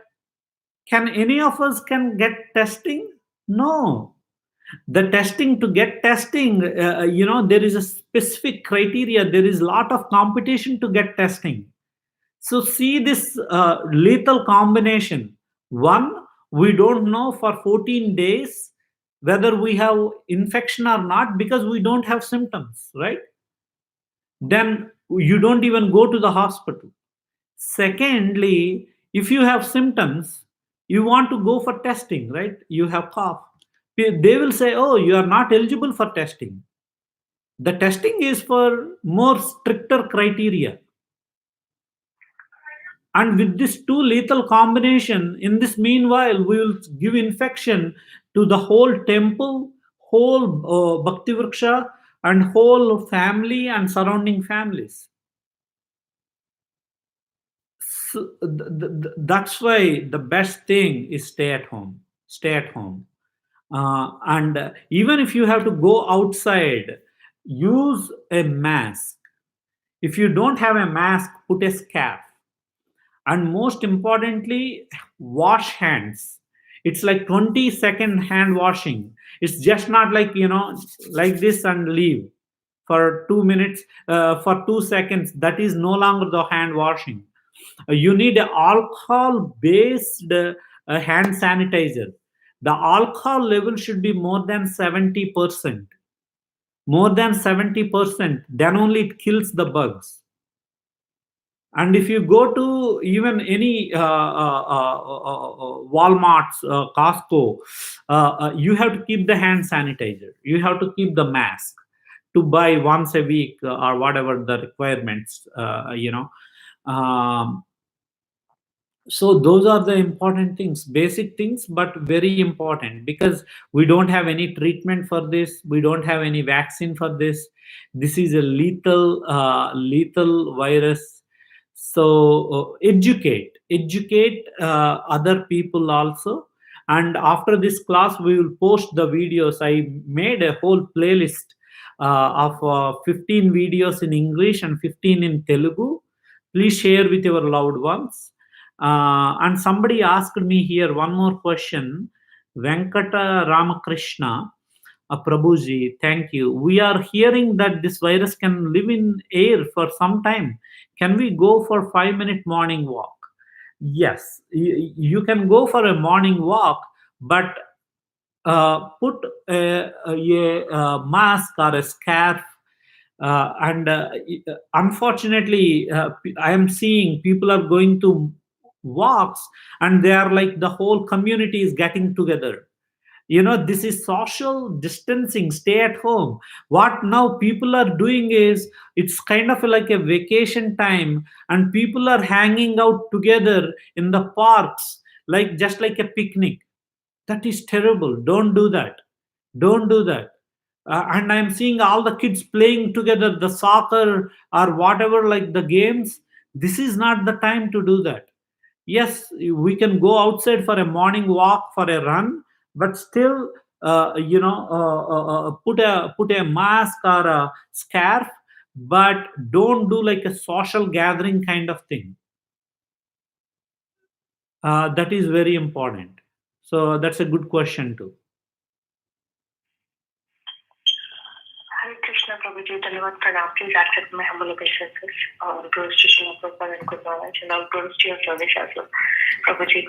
can any of us can get testing? No. The testing, to get testing, there is a specific criteria. There is a lot of competition to get testing. So see this lethal combination. One, we don't know for 14 days whether we have infection or not, because we don't have symptoms, right? Then you don't even go to the hospital. Secondly, if you have symptoms, you want to go for testing, right? You have cough. They will say, oh, you are not eligible for testing. The testing is for more stricter criteria. And with this two lethal combination, in this meanwhile, we will give infection to the whole temple, whole Bhakti Vriksha, and whole family and surrounding families. So that's why the best thing is stay at home. Stay at home. And even if you have to go outside, use a mask. If you don't have a mask, put a scarf. And most importantly, wash hands. It's like 20-second hand washing. It's just not like, like this and leave for 2 minutes, for 2 seconds. That is no longer the hand washing. You need an alcohol based hand sanitizer. The alcohol level should be more than 70%. More than 70%, then only it kills the bugs. And if you go to even any Walmart's, Costco, you have to keep the hand sanitizer. You have to keep the mask to buy once a week, or whatever the requirements, So those are the important things, basic things, but very important, because we don't have any treatment for this. We don't have any vaccine for this. This is a lethal virus. So educate other people also. And after this class, we will post the videos. I made a whole playlist of 15 videos in English and 15 in Telugu. Please share with your loved ones. And somebody asked me here one more question. Venkata Ramakrishna, Prabhuji, thank you. We are hearing that this virus can live in air for some time. Can we go for 5-minute morning walk? Yes, you can go for a morning walk, but put a mask or a scarf. And unfortunately, I am seeing people are going to walks and they are like the whole community is getting together. This is social distancing. Stay at home. What now people are doing is, it's kind of like a vacation time, and people are hanging out together in the parks, like just like a picnic. That is terrible. Don't do that. Don't do that. and I'm seeing all the kids playing together, the soccer or whatever, like the games. This is not the time to do that. Yes, we can go outside for a morning walk, for a run, but still, put a mask or a scarf, but don't do like a social gathering kind of thing. That is very important. So that's a good question too. Hare Krishna, Prabhuji, Dhanyavad Pranam. Please accept my humble obeisances. Glories to Srila Prabhupada and good knowledge, and all glories to your service as well, Prabhuji.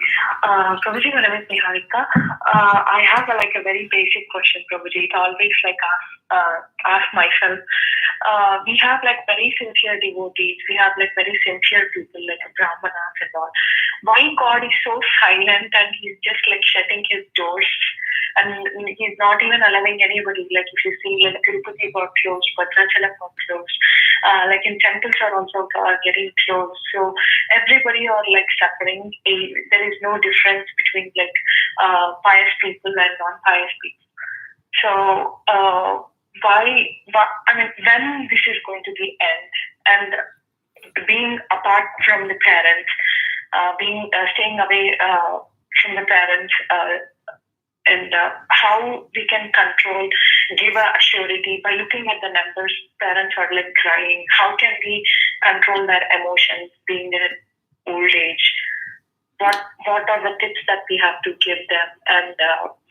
Prabhuji, my name is Niharika. I have a very basic question, Prabhuji. It always ask myself. We have very sincere devotees. We have very sincere people like Brahmanas and all. Why God is so silent and He's just shutting His doors? And he's not even allowing anybody. Like if you see, Tirupati got closed, Bhadrachalam got closed. In temples are also getting closed. So everybody are suffering. There is no difference between pious people and non-pious people. So why? I mean, when this is going to be end? And being apart from the parents, staying away from the parents. And how we can control, give a surety by looking at the numbers. Parents are crying. How can we control their emotions being in old age? What are the tips that we have to give them? And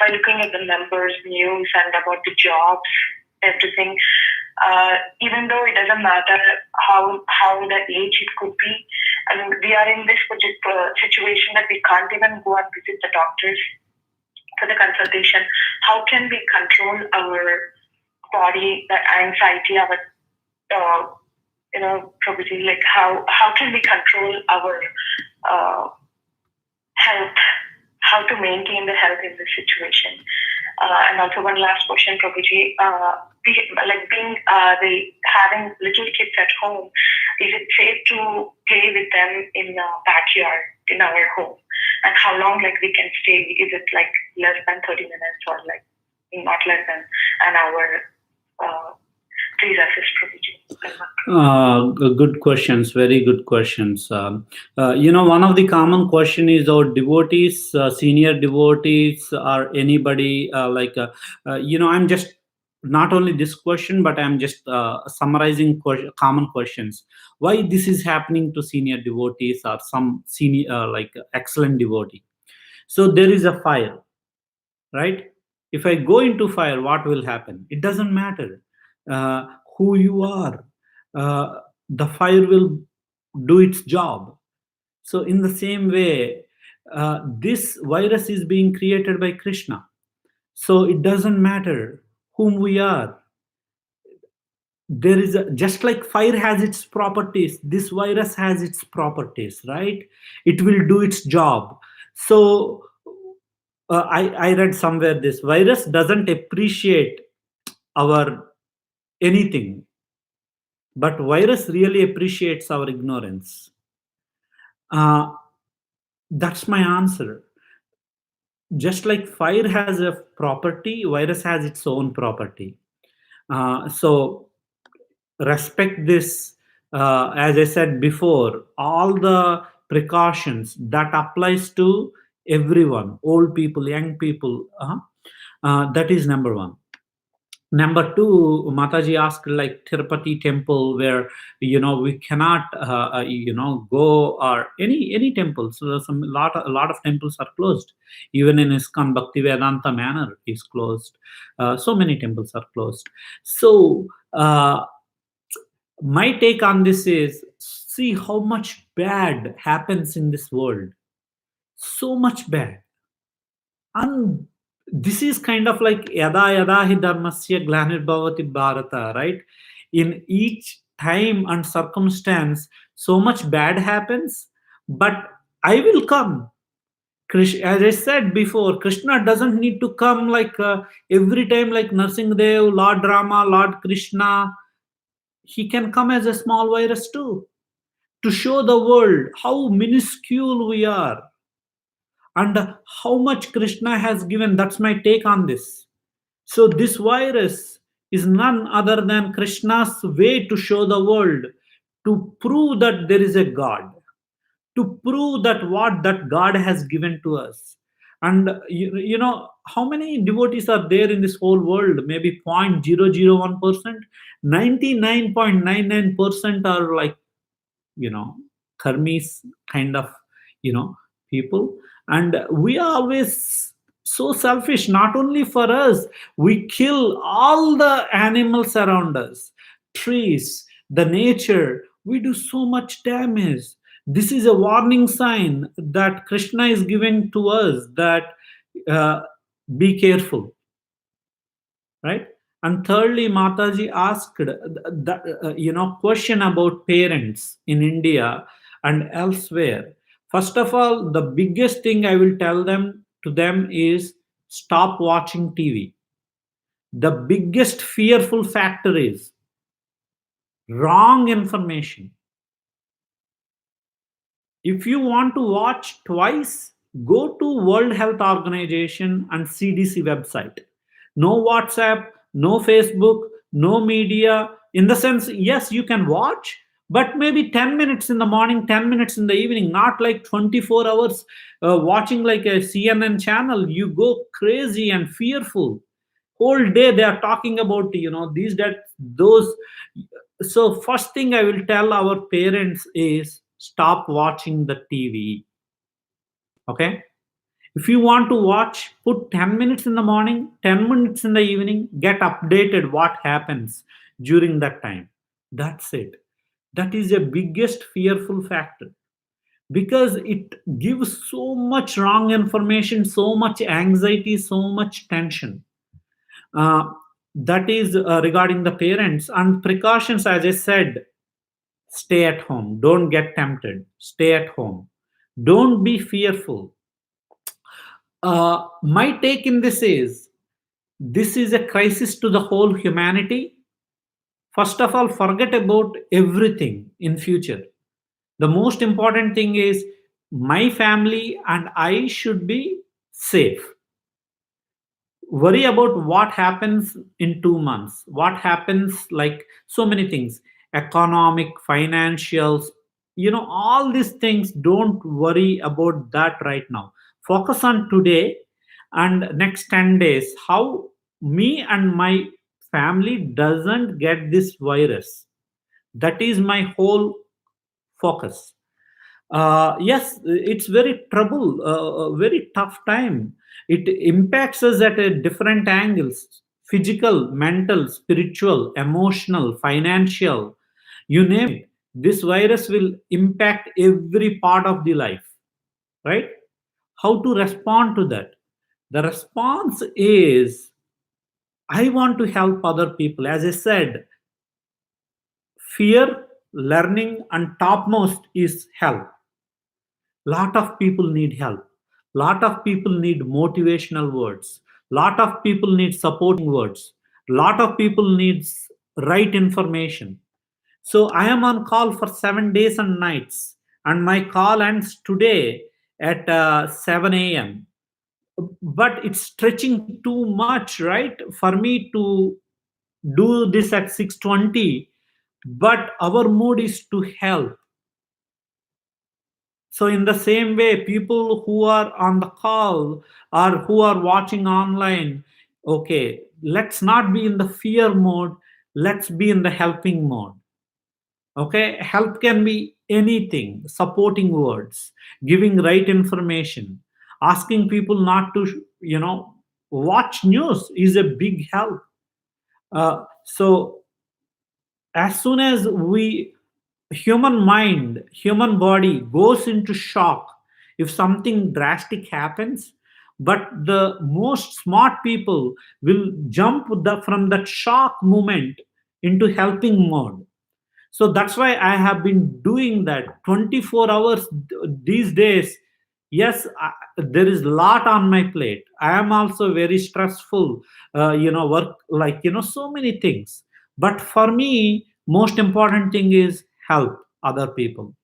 by looking at the numbers, news, and about the jobs, everything, even though it doesn't matter how the age it could be, and we are in this situation that we can't even go and visit the doctors for the consultation. How can we control our body, the anxiety, our probably how can we control our health? How to maintain the health in this situation? And also one last question, Prabhuji. Having little kids at home, is it safe to play with them in the backyard in our home? And how long we can stay? Is it less than 30 minutes or not less than an hour? Please assist, Prabhuji. Good questions, very good questions. One of the common question is our devotees, senior devotees, or anybody I'm just not only this question, but I'm just summarizing common questions. Why this is happening to senior devotees or some senior excellent devotee? So there is a fire, right? If I go into fire, what will happen? It doesn't matter who you are. The fire will do its job. So in the same way, this virus is being created by Krishna. So it doesn't matter whom we are. There is just like fire has its properties, this virus has its properties, right? It will do its job. So I read somewhere this virus doesn't appreciate our anything, but virus really appreciates our ignorance. That's my answer. Just like fire has a property, virus has its own property. So respect this. As I said before, all the precautions that applies to everyone, old people, young people. That is number one. Number two, Mataji asked Tirupati temple where we cannot go, or any temple. So there's a lot of temples are closed. Even in ISKCON Bhaktivedanta Manor is closed. So many temples are closed. So my take on this is, see how much bad happens in this world. So much bad. And this is kind of yada yada hi dharmasya glanir bharata, right? In each time and circumstance, so much bad happens, but I will come. As I said before, Krishna doesn't need to come every time like Narsingadev, Lord Rama, Lord Krishna. He can come as a small virus too, to show the world how minuscule we are and how much Krishna has given. That's my take on this. So this virus is none other than Krishna's way to show the world, to prove that there is a God, to prove that what that God has given to us. And you know, how many devotees are there in this whole world? Maybe 0.001%. 99.99% are like, you know, karmis kind of, you know, people. And we are always so selfish. Not only for us, we kill all the animals around us, trees, the nature. We do so much damage. This is a warning sign that Krishna is giving to us, that uh, be careful, right? And thirdly, Mataji asked the question about parents in India and elsewhere. First of all, the biggest thing I will tell them to them is stop watching TV. The biggest fearful factor is wrong information. If you want to watch twice, go to World Health Organization and CDC website. No WhatsApp, no Facebook, no media. In the sense, yes, you can watch, but maybe 10 minutes in the morning, 10 minutes in the evening, not like 24 hours watching like a CNN channel. You go crazy and fearful. Whole day they are talking about, these, that, those. So first thing I will tell our parents is stop watching the TV. Okay? If you want to watch, put 10 minutes in the morning, 10 minutes in the evening, get updated what happens during that time. That's it. That is the biggest fearful factor, because it gives so much wrong information, so much anxiety, so much tension. That is regarding the parents. And precautions, as I said, stay at home. Don't get tempted. Stay at home. Don't be fearful. My take in this is a crisis to the whole humanity. First of all, forget about everything in future. The most important thing is my family and I should be safe. Worry about what happens in 2 months, what happens, like so many things, economic, financials, all these things. Don't worry about that right now. Focus on today and next 10 days, how me and my family doesn't get this virus. That is my whole focus. Yes, it's very trouble, very tough time. It impacts us at a different angles: physical, mental, spiritual, emotional, financial, you name it. This virus will impact every part of the life, right? How to respond to that? The response is, I want to help other people. As I said, fear, learning, and topmost is help. Lot of people need help. Lot of people need motivational words. Lot of people need supporting words. Lot of people needs right information. So I am on call for 7 days and nights, and my call ends today at 7 a.m. But it's stretching too much, right, for me to do this at 6:20. But our mood is to help. So in the same way, people who are on the call or who are watching online, okay, let's not be in the fear mode. Let's be in the helping mode. Okay, help can be anything: supporting words, giving right information, asking people not to, watch news is a big help. So as soon as human mind, human body goes into shock if something drastic happens, but the most smart people will jump from that shock moment into helping mode. So that's why I have been doing that 24 hours these days. Yes, there is a lot on my plate. I am also very stressful, work, like, so many things. But for me, most important thing is help other people.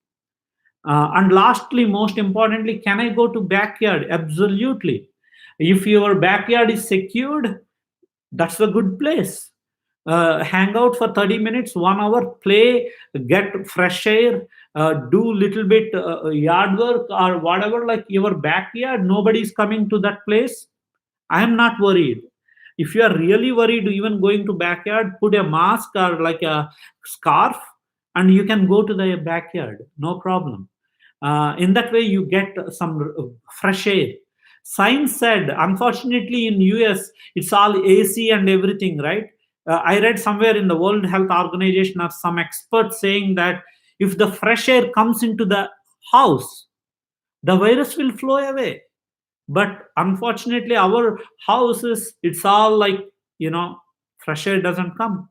And lastly, most importantly, can I go to backyard? Absolutely. If your backyard is secured, that's a good place. hang out for 30 minutes, 1 hour, play, get fresh air, do little bit yard work or whatever, like your backyard. Nobody is coming to that place. I am not worried. If you are really worried, even going to backyard, put a mask or like a scarf, and you can go to the backyard. No problem. In that way, you get some fresh air. Science said, unfortunately, in US, it's all AC and everything, right? I read somewhere in the World Health Organization or some experts saying that if the fresh air comes into the house, the virus will flow away. But unfortunately, our houses, it's all like, fresh air doesn't come.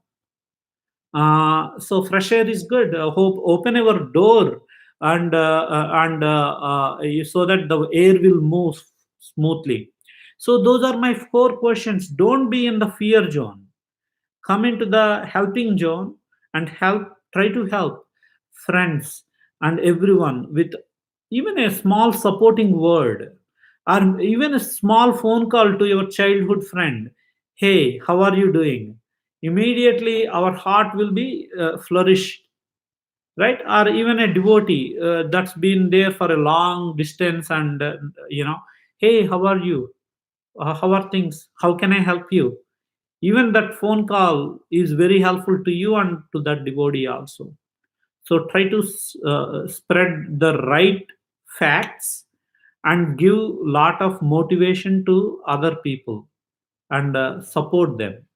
So fresh air is good. Hope open our door so that the air will move smoothly. So those are my 4 questions. Don't be in the fear zone. Come into the helping zone and help. Try to help friends and everyone with even a small supporting word, or even a small phone call to your childhood friend. Hey, how are you doing? Immediately our heart will be flourished, right? Or even a devotee that's been there for a long distance, and hey, how are you? How are things? How can I help you? Even that phone call is very helpful to you and to that devotee also. So try to spread the right facts and give lot of motivation to other people, and support them.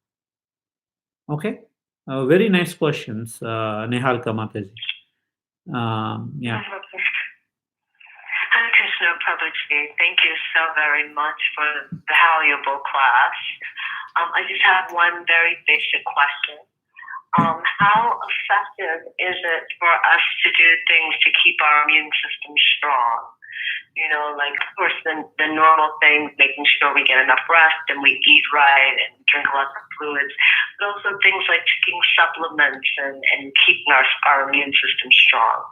Okay. Very nice questions, Nehalika Mataji. Yeah. Hare Krishna Prabhuji, thank you so very much for the valuable class. I just have one very basic question. How effective is it for us to do things to keep our immune system strong? Like, of course, the normal things, making sure we get enough rest and we eat right and drink lots of fluids, but also things like taking supplements and keeping our immune system strong.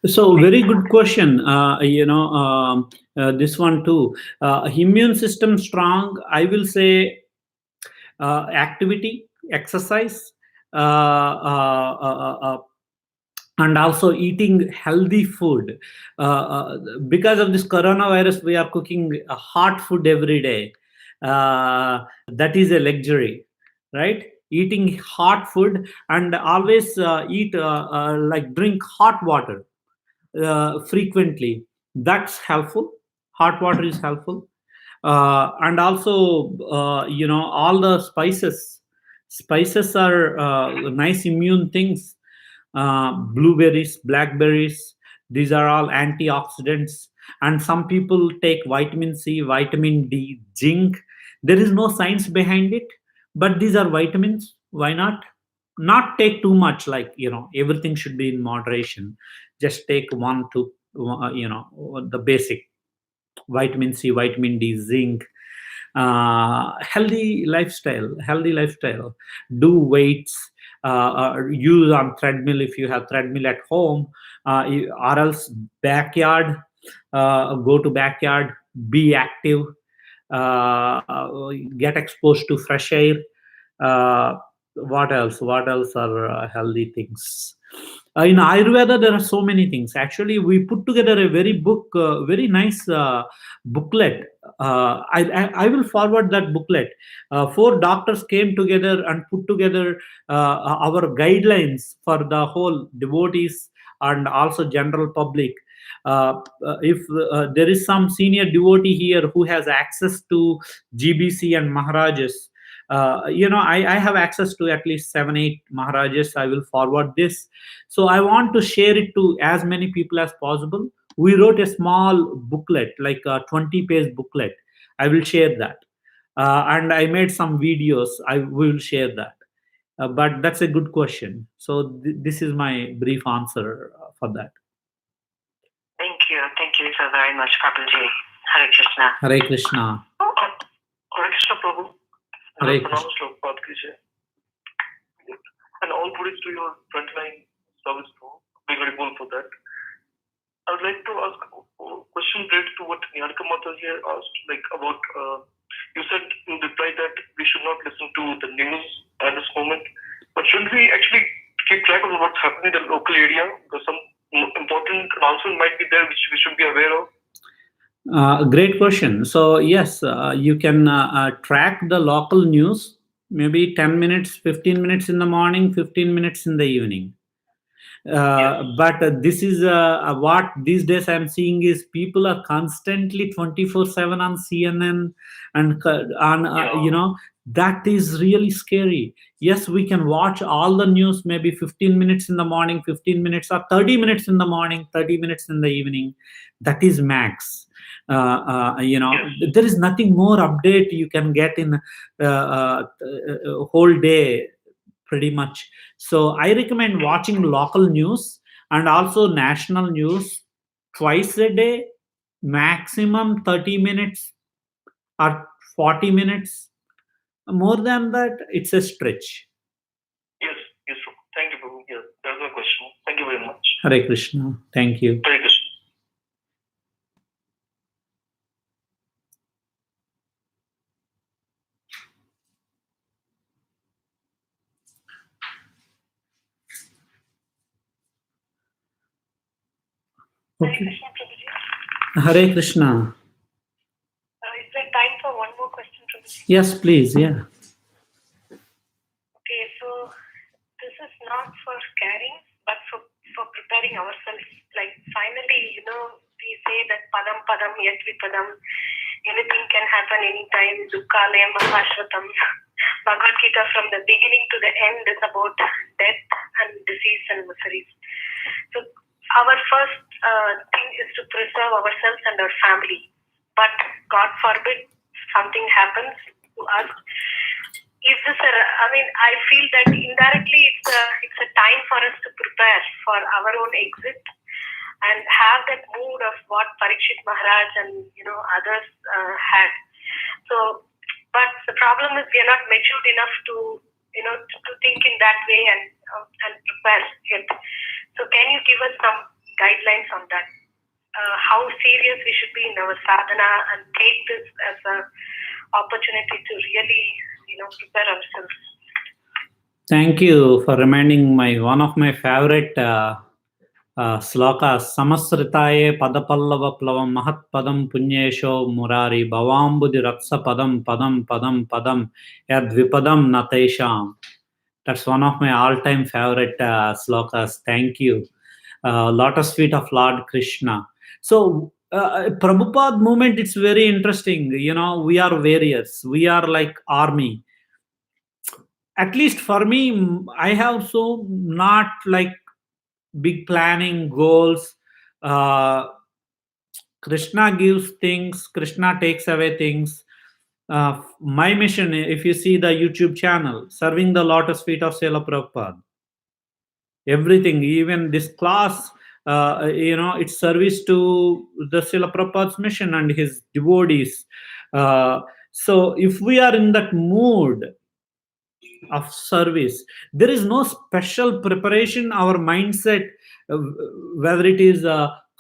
So very good question. This one too. Immune system strong, I will say, activity, exercise, and also eating healthy food. Because of this coronavirus, we are cooking hot food every day. That is a luxury, right? Eating hot food, and always eat like drink hot water frequently. That's helpful. Hot water is helpful. And also, all the spices are nice immune things. Blueberries, blackberries, these are all antioxidants. And some people take vitamin C, vitamin D, zinc. There is no science behind it, but these are vitamins. Why not take too much? Like, everything should be in moderation. Just take one to the basic vitamin C, vitamin D, zinc. Healthy lifestyle. Do weights. Use on treadmill if you have treadmill at home, or else backyard. Go to backyard. Be active. Get exposed to fresh air. What else? What else are healthy things? In Ayurveda, there are so many things. Actually, we put together a very nice booklet. I will forward that booklet. 4 doctors came together and put together our guidelines for the whole devotees and also general public. If there is some senior devotee here who has access to GBC and Maharajas, I have access to at least 7-8 Maharajas. I will forward this. So I want to share it to as many people as possible. We wrote a small booklet, like a 20-page booklet. I will share that. And I made some videos. I will share that. But that's a good question. So this is my brief answer for that. Thank you so very much, Prabhuji. Hare Krishna. Hare Krishna. Hare Krishna, Prabhu. Hare Pranam Shlokat Krishna. And all praise to your frontline service too. Be grateful for that. I would like to ask a question related to what Niharika Mataji asked, like about you said in reply that we should not listen to the news at this moment, but shouldn't we actually keep track of what's happening in the local area? Because some important announcement might be there which we should be aware of. Great question. So yes, you can track the local news, maybe 10 minutes, 15 minutes in the morning, 15 minutes in the evening. But this is what these days I'm seeing is people are constantly 24/7 on CNN and that is really scary. Yes, we can watch all the news maybe 15 minutes in the morning, 15 minutes or 30 minutes in the morning, 30 minutes in the evening. That is max. There is nothing more update you can get in whole day pretty much. So I recommend watching local news and also national news twice a day, maximum 30 minutes or 40 minutes. More than that, it's a stretch. Yes, sir. Thank you, Prabhu. Yes, that's my question. Thank you very much. Hare Krishna. Thank you. Hare Krishna. Okay. Krishna Prabhuji. Hare Krishna. Is there time for one more question, Prabhuji? Yes, please. Yeah. Okay, so this is not for scaring, but for preparing ourselves. Like finally, we say that padam padam yat vipadam. Anything can happen anytime. Dukkalayam mahashvatam. Bhagavad Gita from the beginning to the end is about death and disease and miseries. So our first thing is to preserve ourselves and our family. But God forbid something happens to us. I feel that indirectly it's a time for us to prepare for our own exit and have that mood of what Parikshit Maharaj and others had. So, but the problem is we are not matured enough to think in that way and prepare yet. So, can you give us some guidelines on that? How serious we should be in our sadhana and take this as an opportunity to really prepare ourselves. Thank you for reminding one of my favorite slokas. Samasritaye padapallava plavam mahat padam punyesho murari bhavambudi ratsa padam padam padam padam yad vipadam natesham. That's one of my all-time favorite slokas. Thank you. Lotus feet of Lord Krishna. So Prabhupada movement, it's very interesting. We are warriors. We are like army. At least for me, I have so not like big planning goals. Krishna gives things, Krishna takes away things. My mission, if you see the YouTube channel, serving the lotus feet of Srila Prabhupada. Everything, even this class, it's service to the Srila Prabhupada's mission and his devotees. So if we are in that mood of service, there is no special preparation. Our mindset, whether it is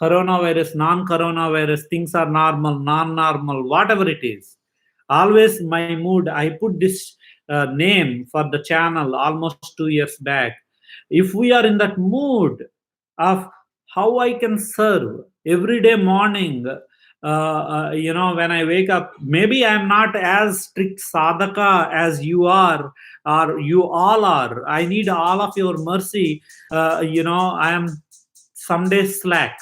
coronavirus, non-coronavirus, things are normal, non-normal, whatever it is, always my mood. I put this name for the channel almost 2 years back. If we are in that mood of how I can serve every day morning, when I wake up, maybe I'm not as strict sadhaka as you are or you all are. I need all of your mercy. I am some days slack,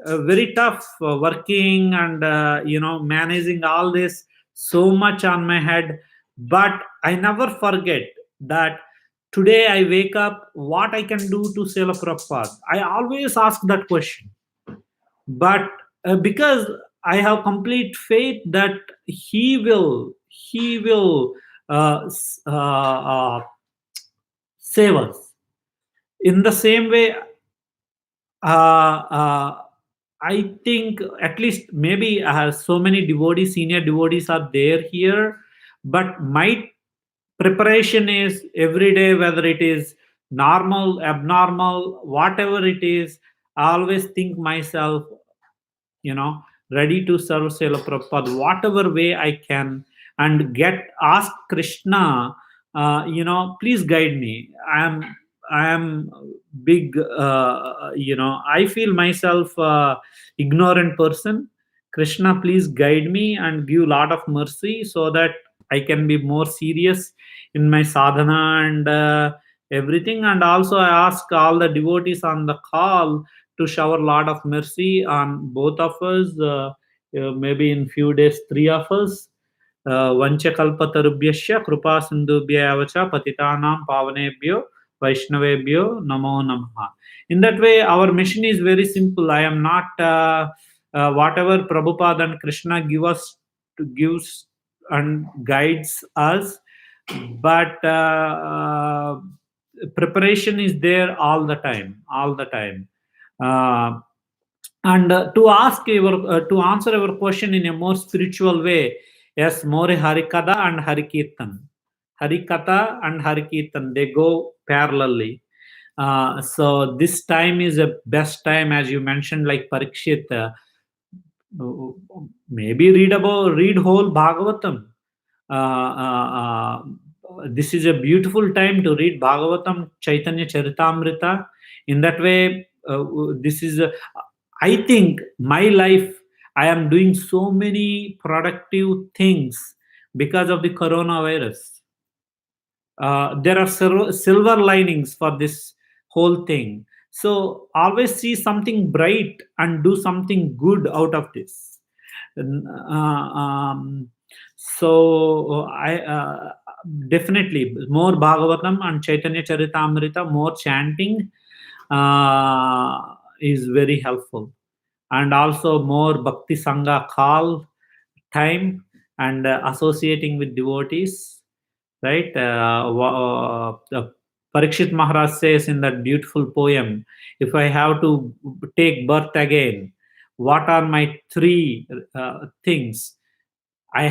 very tough working and managing all this so much on my head. But I never forget that today I wake up, what I can do to Srila Prabhupada. I always ask that question. But because I have complete faith that he will save us. In the same way, I think at least maybe so many devotees, senior devotees are there here, but my preparation is every day, whether it is normal, abnormal, whatever it is, I always think myself, ready to serve Srila Prabhupada whatever way I can, and ask Krishna, please guide me. I am big, I feel myself ignorant person. Krishna, please guide me and give lot of mercy so that I can be more serious in my sadhana and everything. And also I ask all the devotees on the call to shower lot of mercy on both of us. Maybe in few days, three of us. Vanchakalpatarubhyasya kripa sindhubhyavacha patitanam pavanebhyo vaishnavebhyo namo namaha. In that way, our mission is very simple. I am not whatever Prabhupada and Krishna gives and guides us, but preparation is there all the time. And to answer your question in a more spiritual way, yes, more Harikatha and Harikirtan. Harikatha and Harikirtan, they go parallelly. So this time is a best time, as you mentioned, like Parikshit. Maybe read whole Bhagavatam. This is a beautiful time to read Bhagavatam, Chaitanya Charitamrita. In that way, this is I think my life, I am doing so many productive things because of the coronavirus. There are silver linings for this whole thing. So always see something bright and do something good out of this. So I definitely more Bhagavatam and Chaitanya Charitamrita, more chanting is very helpful. And also more Bhakti Sangha call time and associating with devotees, right? Parikshit Maharaj says in that beautiful poem, if I have to take birth again, what are my three things? I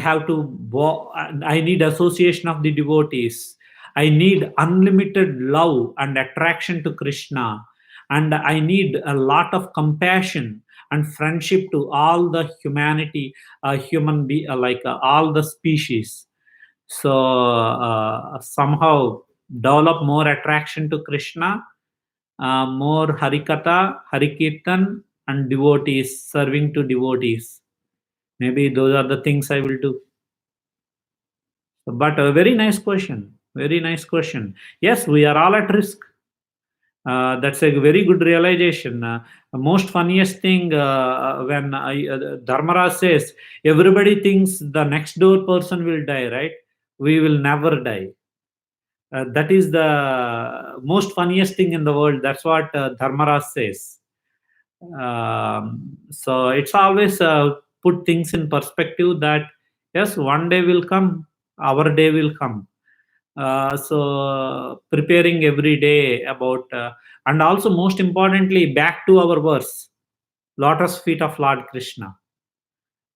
need association of the devotees. I need unlimited love and attraction to Krishna. And I need a lot of compassion and friendship to all the humanity, all the species. So somehow develop more attraction to Krishna, more Harikatha, Harikirtan, and devotees, serving to devotees. Maybe those are the things I will do. But a very nice question. Very nice question. Yes, we are all at risk. That's a very good realization. Most funniest thing when Dharmaraj says, everybody thinks the next door person will die, right? We will never die. That is the most funniest thing in the world. That's what Dharmaraj says. So it's always put things in perspective that yes, one day will come, our day will come. So preparing every day about and also most importantly, back to our verse, lotus feet of Lord Krishna.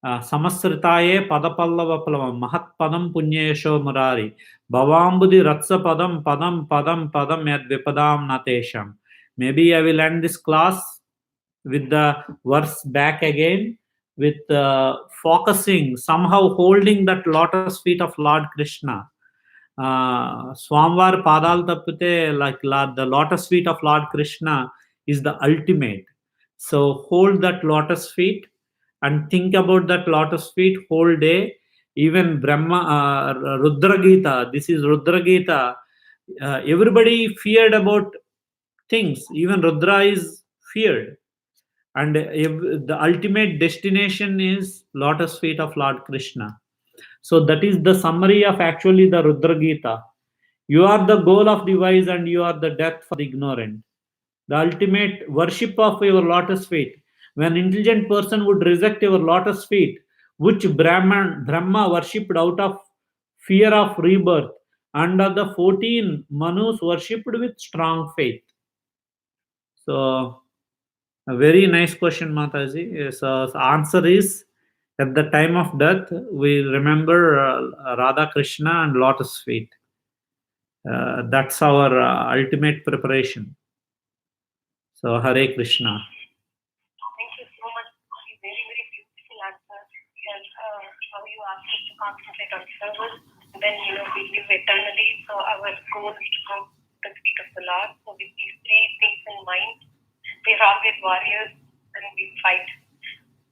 Samasritaye padapallava palavam mahat padam punyesho murari bhavambudi ratsa padam yad vipadam natesham. Maybe I will end this class with the verse back again, with focusing, somehow holding that lotus feet of Lord Krishna. Swamvar Padal Tapute, like the lotus feet of Lord Krishna is the ultimate. So hold that lotus feet and think about that lotus feet whole day. Even Brahma, Rudra Gita, this is Rudra Gita. Everybody feared about things. Even Rudra is feared. And the ultimate destination is lotus feet of Lord Krishna. So that is the summary of actually the Rudra Gita. You are the goal of the wise and you are the death for the ignorant. The ultimate worship of your lotus feet. When intelligent person would reject your lotus feet, which Brahma worshipped out of fear of rebirth, and the 14 Manus worshipped with strong faith. So a very nice question, Mataji. So the answer is, at the time of death, we remember Radha Krishna and lotus feet. That's our ultimate preparation. So Hare Krishna. Thank you so much. Very, very beautiful how you ask us to concentrate on service, then we live eternally. So our goal is to go to the feet of the Lord. So with these three things in mind, we are always warriors and we fight.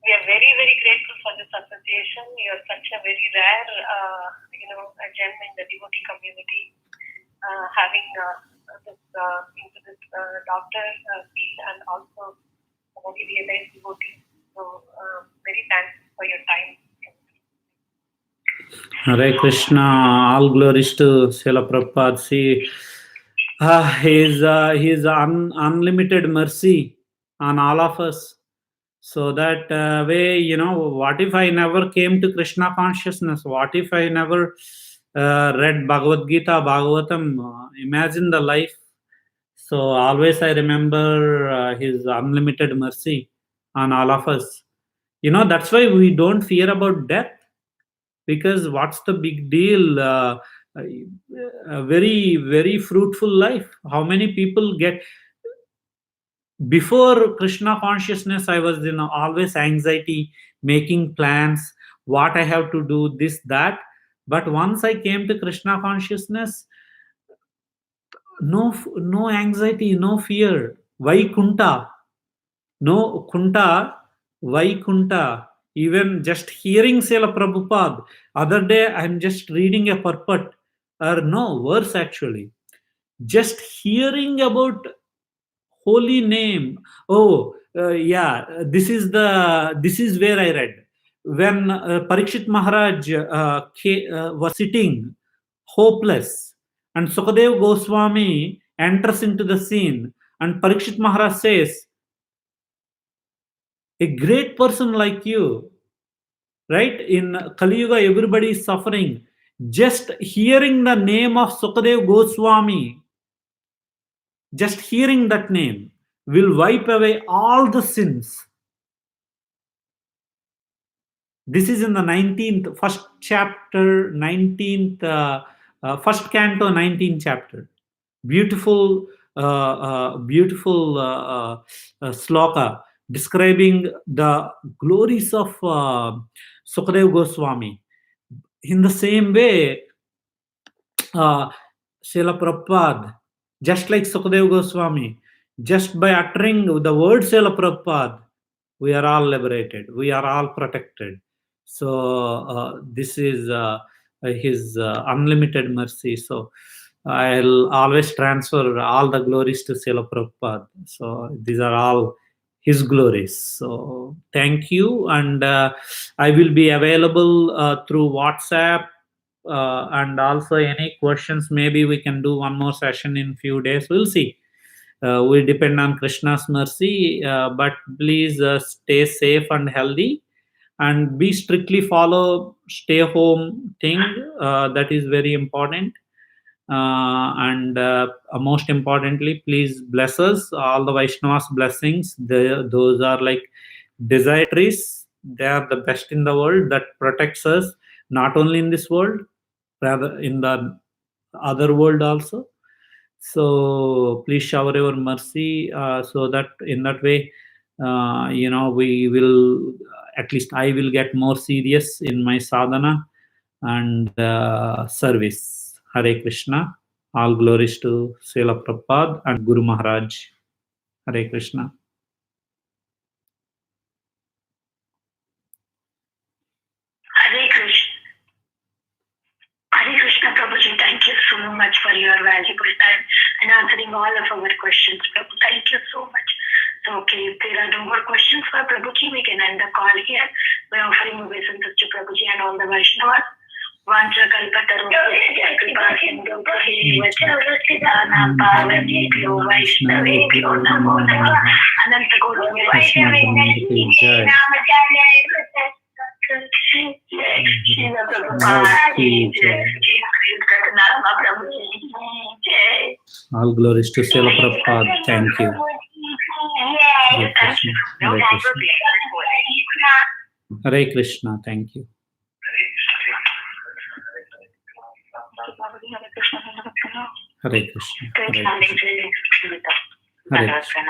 We are very, very grateful for this association. You are such a very rare, a gem in the devotee community, having into this doctor field and also very realized devotees. So very thankful for your time. Hare Krishna, all glories to Srila Prabhupada. See, his unlimited mercy on all of us. So that way, what if I never came to Krishna consciousness? What if I never read Bhagavad Gita, Bhagavatam? Imagine the life. So always I remember his unlimited mercy on all of us. That's why we don't fear about death. Because what's the big deal? A very, very fruitful life. How many people get... Before Krishna consciousness, I was always anxiety, making plans, what I have to do, this, that. But once I came to Krishna consciousness, no anxiety, no fear. Vaikunta. No Kunta, Vaikunta. Even just hearing Srila Prabhupada. Other day, I'm just reading a purport, or no, verse actually. Just hearing about holy name. This is where I read. When Parikshit Maharaj was sitting hopeless, and Sukadev Goswami enters into the scene, and Parikshit Maharaj says, a great person like you, right? In Kali Yuga, everybody is suffering. Just hearing the name of Sukadev Goswami, just hearing that name will wipe away all the sins. This is in the 19th, first chapter, 19th, first canto, 19th chapter. Beautiful sloka describing the glories of Sukadev Goswami. In the same way, Srila Prabhupada, just like Sukadev Goswami, just by uttering the word Srila Prabhupada, we are all liberated, we are all protected. So this is his unlimited mercy. So I'll always transfer all the glories to Srila Prabhupada. So these are all his glories. So thank you. And I will be available through WhatsApp. And also any questions, maybe we can do one more session in few days. We'll see. We depend on Krishna's mercy, but please stay safe and healthy, and be strictly follow stay home thing. That is very important. And most importantly, please bless us, all the Vaishnavas blessings. Those are like desire trees. They are the best in the world, that protects us not only in this world, rather in the other world also. So please shower your mercy, so that in that way, we will, at least I will get more serious in my sadhana and service. Hare Krishna. All glories to Srila Prabhupada and Guru Maharaj. Hare Krishna. Hare Krishna. Hare Krishna, Prabhuji. Thank you so much for your valuable time and answering all of our questions, Prabhu. Thank you so much. So, okay, if there are no more questions for Prabhuji, we can end the call here by offering obeisances to Prabhuji and all the Vaishnavas. Vancha kalpatarubhyasya kripasindubhyo vachavasidhanam pavanebhyo vaishnavebhyo namo namah. Ananta Guru Vaishnavendra Namacharya Srila Prabhupada Ki Jai. All glories to Srila Prabhupada. Thank you. Hare Krishna. Hare Krishna. Hare Krishna. Thank you. Hare Krishna. Hare Krishna. Hare Krishna. Hare Krishna.